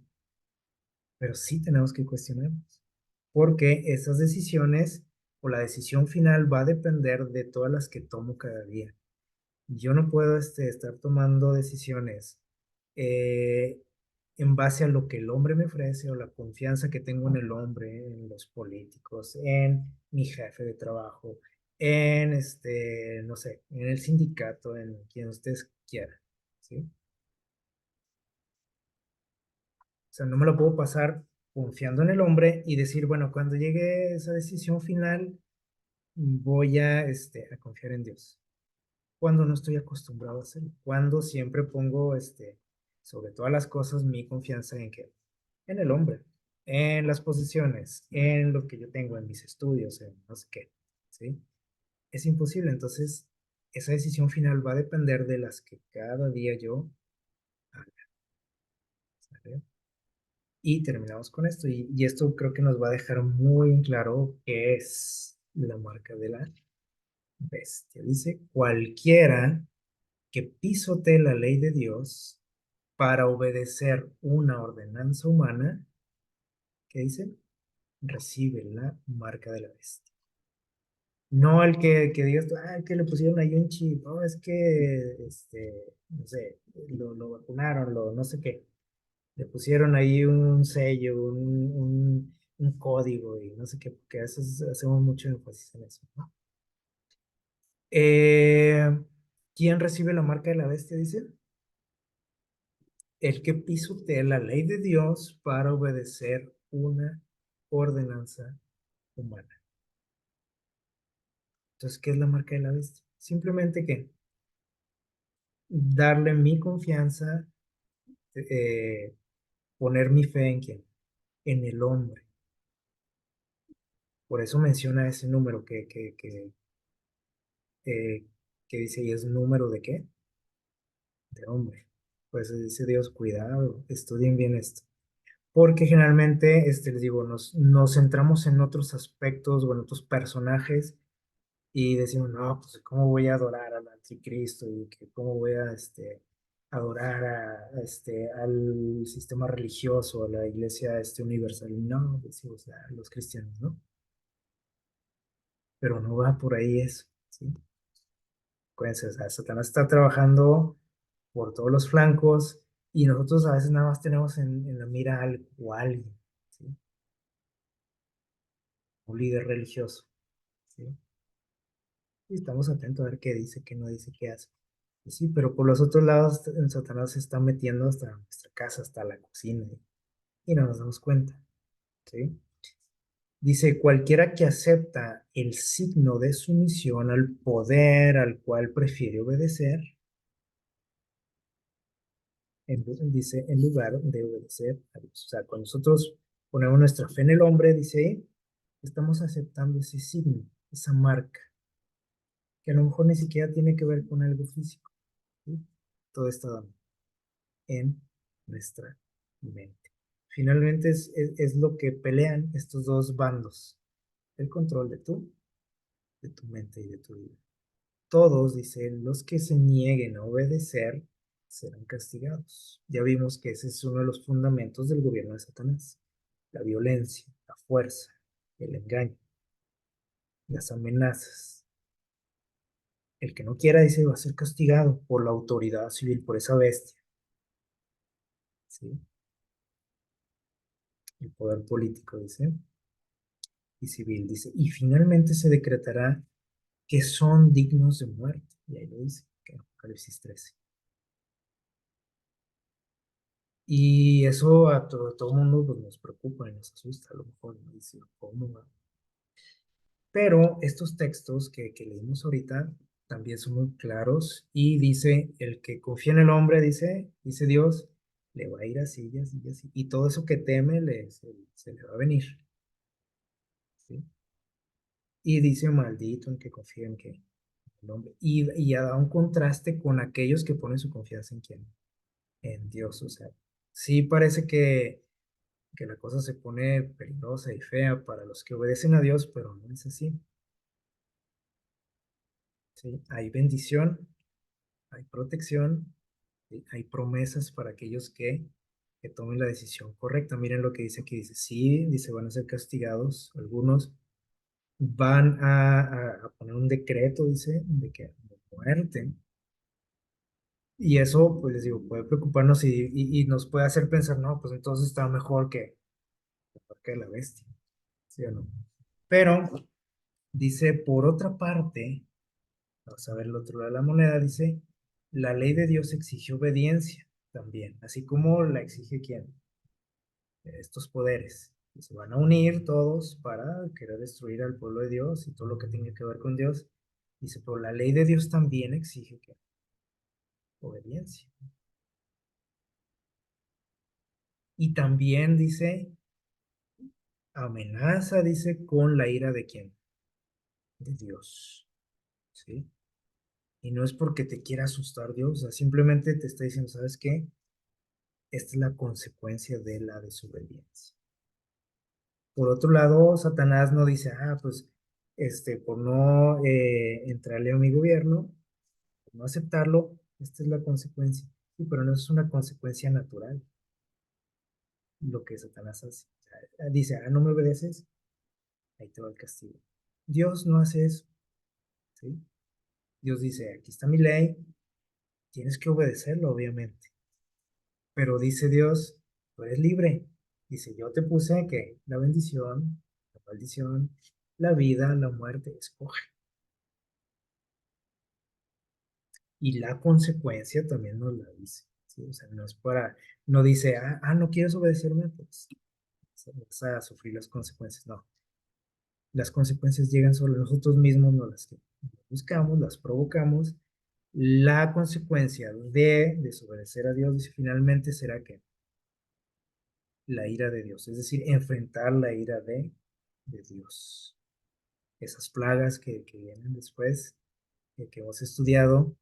Speaker 1: pero sí tenemos que cuestionarnos, porque esas decisiones o la decisión final va a depender de todas las que tomo cada día. Yo no puedo estar tomando decisiones eh, en base a lo que el hombre me ofrece o la confianza que tengo en el hombre, en los políticos, en mi jefe de trabajo, en no sé, en el sindicato, en quien ustedes quieran, ¿sí? O sea, no me lo puedo pasar confiando en el hombre y decir, bueno, cuando llegue esa decisión final, voy a confiar en Dios. Cuando no estoy acostumbrado a hacerlo, cuando siempre pongo, sobre todas las cosas, mi confianza en qué, en el hombre, en las posiciones, en lo que yo tengo, en mis estudios, en no sé qué, ¿sí? Es imposible, entonces esa decisión final va a depender de las que cada día yo haga, ¿sale? Y terminamos con esto. Y esto creo que nos va a dejar muy en claro qué es la marca de la bestia. Dice, cualquiera que pisotee la ley de Dios para obedecer una ordenanza humana, ¿qué dice? Recibe la marca de la bestia. No el que digas, ah, que le pusieron ahí un chip, no, es que, no sé, lo vacunaron, no sé qué. Le pusieron ahí un sello, un código y no sé qué, porque a veces hacemos mucho énfasis en eso, ¿no? Eh, ¿Quién recibe la marca de la bestia? Dice, el que pisotea la ley de Dios para obedecer una ordenanza humana. Entonces, ¿qué es la marca de la bestia? Simplemente que darle mi confianza, eh, poner mi fe en quién, en el hombre. Por eso menciona ese número eh, que dice, ¿y es número de qué? De hombre. Pues dice Dios, cuidado, estudien bien esto. Porque generalmente, les digo, nos centramos en otros aspectos o en otros personajes y decimos, no, pues cómo voy a adorar al anticristo y que cómo voy a adorar al sistema religioso, a la iglesia universal. No, decimos a los cristianos, ¿no? Pero no va por ahí eso, ¿sí? Acuérdense, o sea, Satanás está trabajando por todos los flancos y nosotros a veces nada más tenemos en la mira algo o alguien, ¿sí? Un líder religioso, ¿sí? Y estamos atentos a ver qué dice, qué no dice, qué hace. Y sí, pero por los otros lados, el Satanás se está metiendo hasta nuestra casa, hasta la cocina, y no nos damos cuenta, ¿sí? Dice, cualquiera que acepta el signo de sumisión al poder al cual prefiere obedecer, dice, en lugar de obedecer a Dios. O sea, cuando nosotros ponemos nuestra fe en el hombre, dice, estamos aceptando ese signo, esa marca, que a lo mejor ni siquiera tiene que ver con algo físico, ¿sí? Todo está en nuestra mente. Finalmente es lo que pelean estos dos bandos, el control de tu mente y de tu vida. Todos, dicen, los que se nieguen a obedecer serán castigados. Ya vimos que ese es uno de los fundamentos del gobierno de Satanás. La violencia, la fuerza, el engaño, las amenazas. El que no quiera, dice, va a ser castigado por la autoridad civil, por esa bestia, ¿sí? El poder político, dice, y civil, dice. Y finalmente se decretará que son dignos de muerte. Y ahí lo dice, que en Apocalipsis 13. Y eso a todo mundo pues, nos preocupa y nos asusta, a lo mejor, ¿no? Dice, ¿cómo va? Pero estos textos que leímos ahorita también son muy claros y dice, el que confía en el hombre, dice Dios, le va a ir así y así y así. Y todo eso que teme se le va a venir, ¿sí? Y dice, maldito el que confía en que el hombre. Y da un contraste con aquellos que ponen su confianza en quién, en Dios. O sea, sí parece que la cosa se pone peligrosa y fea para los que obedecen a Dios, pero no es así, ¿sí? Hay bendición, hay protección, ¿sí? Hay promesas para aquellos que tomen la decisión correcta. Miren lo que dice aquí, dice, sí, dice, van a ser castigados, algunos van a poner un decreto, dice, de que de muerte. Y eso, pues les digo, puede preocuparnos y nos puede hacer pensar, no, pues entonces está mejor que la bestia, ¿sí o no? Pero dice, por otra parte, vamos a ver el otro lado de la moneda, dice, la ley de Dios exige obediencia también, así como la exige quién, estos poderes, que se van a unir todos para querer destruir al pueblo de Dios y todo lo que tenga que ver con Dios. Dice, pero la ley de Dios también exige que obediencia. Y también dice, amenaza, dice, con la ira de quién, de Dios, ¿sí? Y no es porque te quiera asustar Dios, o sea, simplemente te está diciendo, ¿sabes qué? Esta es la consecuencia de la desobediencia. Por otro lado, Satanás no dice, pues, por no entrarle a mi gobierno, por no aceptarlo, esta es la consecuencia. Sí, pero no es una consecuencia natural lo que Satanás hace. O sea, dice, no me obedeces, ahí te va el castigo. Dios no hace eso, ¿sí? Dios dice, aquí está mi ley, tienes que obedecerlo, obviamente. Pero dice Dios, tú eres libre. Dice, yo te puse que la bendición, la maldición, la vida, la muerte, escoge. Y la consecuencia también nos la dice, ¿sí? O sea, no es para, no dice, no quieres obedecerme, pues vas a sufrir las consecuencias. No, las consecuencias llegan sobre nosotros mismos, no las que buscamos, las provocamos. La consecuencia de desobedecer a Dios dice, finalmente será que la ira de Dios, es decir, enfrentar la ira de Dios. Esas plagas que vienen después, que hemos estudiado,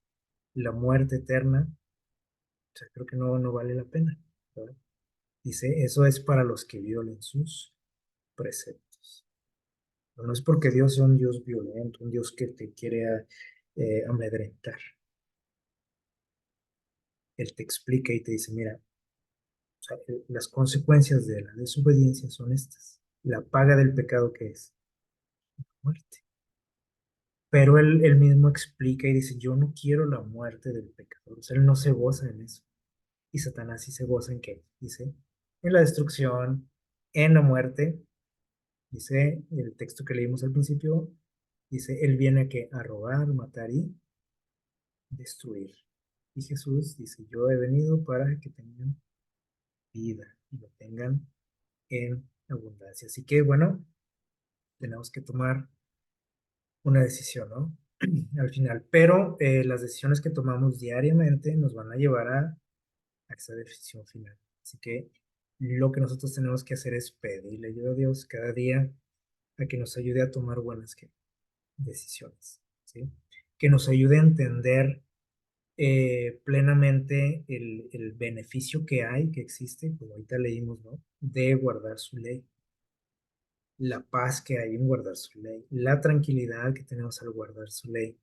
Speaker 1: la muerte eterna, o sea, creo que no vale la pena, ¿verdad? Dice, eso es para los que violen sus preceptos. No es porque Dios sea un Dios violento, un Dios que te quiere amedrentar. Él te explica y te dice, mira, o sea, las consecuencias de la desobediencia son estas. La paga del pecado que es muerte. Pero él mismo explica y dice, yo no quiero la muerte del pecador. O sea, él no se goza en eso. Y Satanás sí se goza en qué, dice, en la destrucción, en la muerte. Dice el texto que leímos al principio, dice, él viene a robar, matar y destruir. Y Jesús dice, yo he venido para que tengan vida y lo tengan en abundancia. Así que bueno, tenemos que tomar una decisión, ¿no? Al final, pero las decisiones que tomamos diariamente nos van a llevar a esa decisión final. Así que lo que nosotros tenemos que hacer es pedirle ayuda a Dios cada día a que nos ayude a tomar buenas decisiones, ¿sí? Que nos ayude a entender plenamente el beneficio que hay, que existe, como ahorita leímos, ¿no? De guardar su ley, la paz que hay en guardar su ley, la tranquilidad que tenemos al guardar su ley,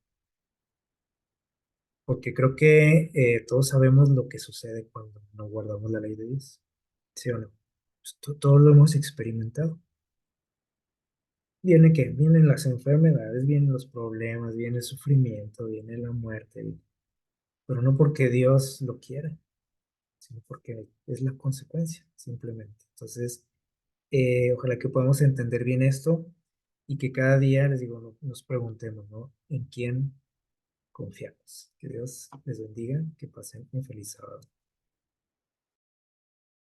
Speaker 1: porque creo que todos sabemos lo que sucede cuando no guardamos la ley de Dios, ¿sí o no? Pues, todos lo hemos experimentado. Viene que vienen las enfermedades, vienen los problemas, viene el sufrimiento, viene la muerte, pero no porque Dios lo quiera, sino porque es la consecuencia, simplemente. Entonces, ojalá que podamos entender bien esto y que cada día, les digo, nos preguntemos, ¿no? ¿En quién confiamos? Que Dios les bendiga, que pasen un feliz sábado.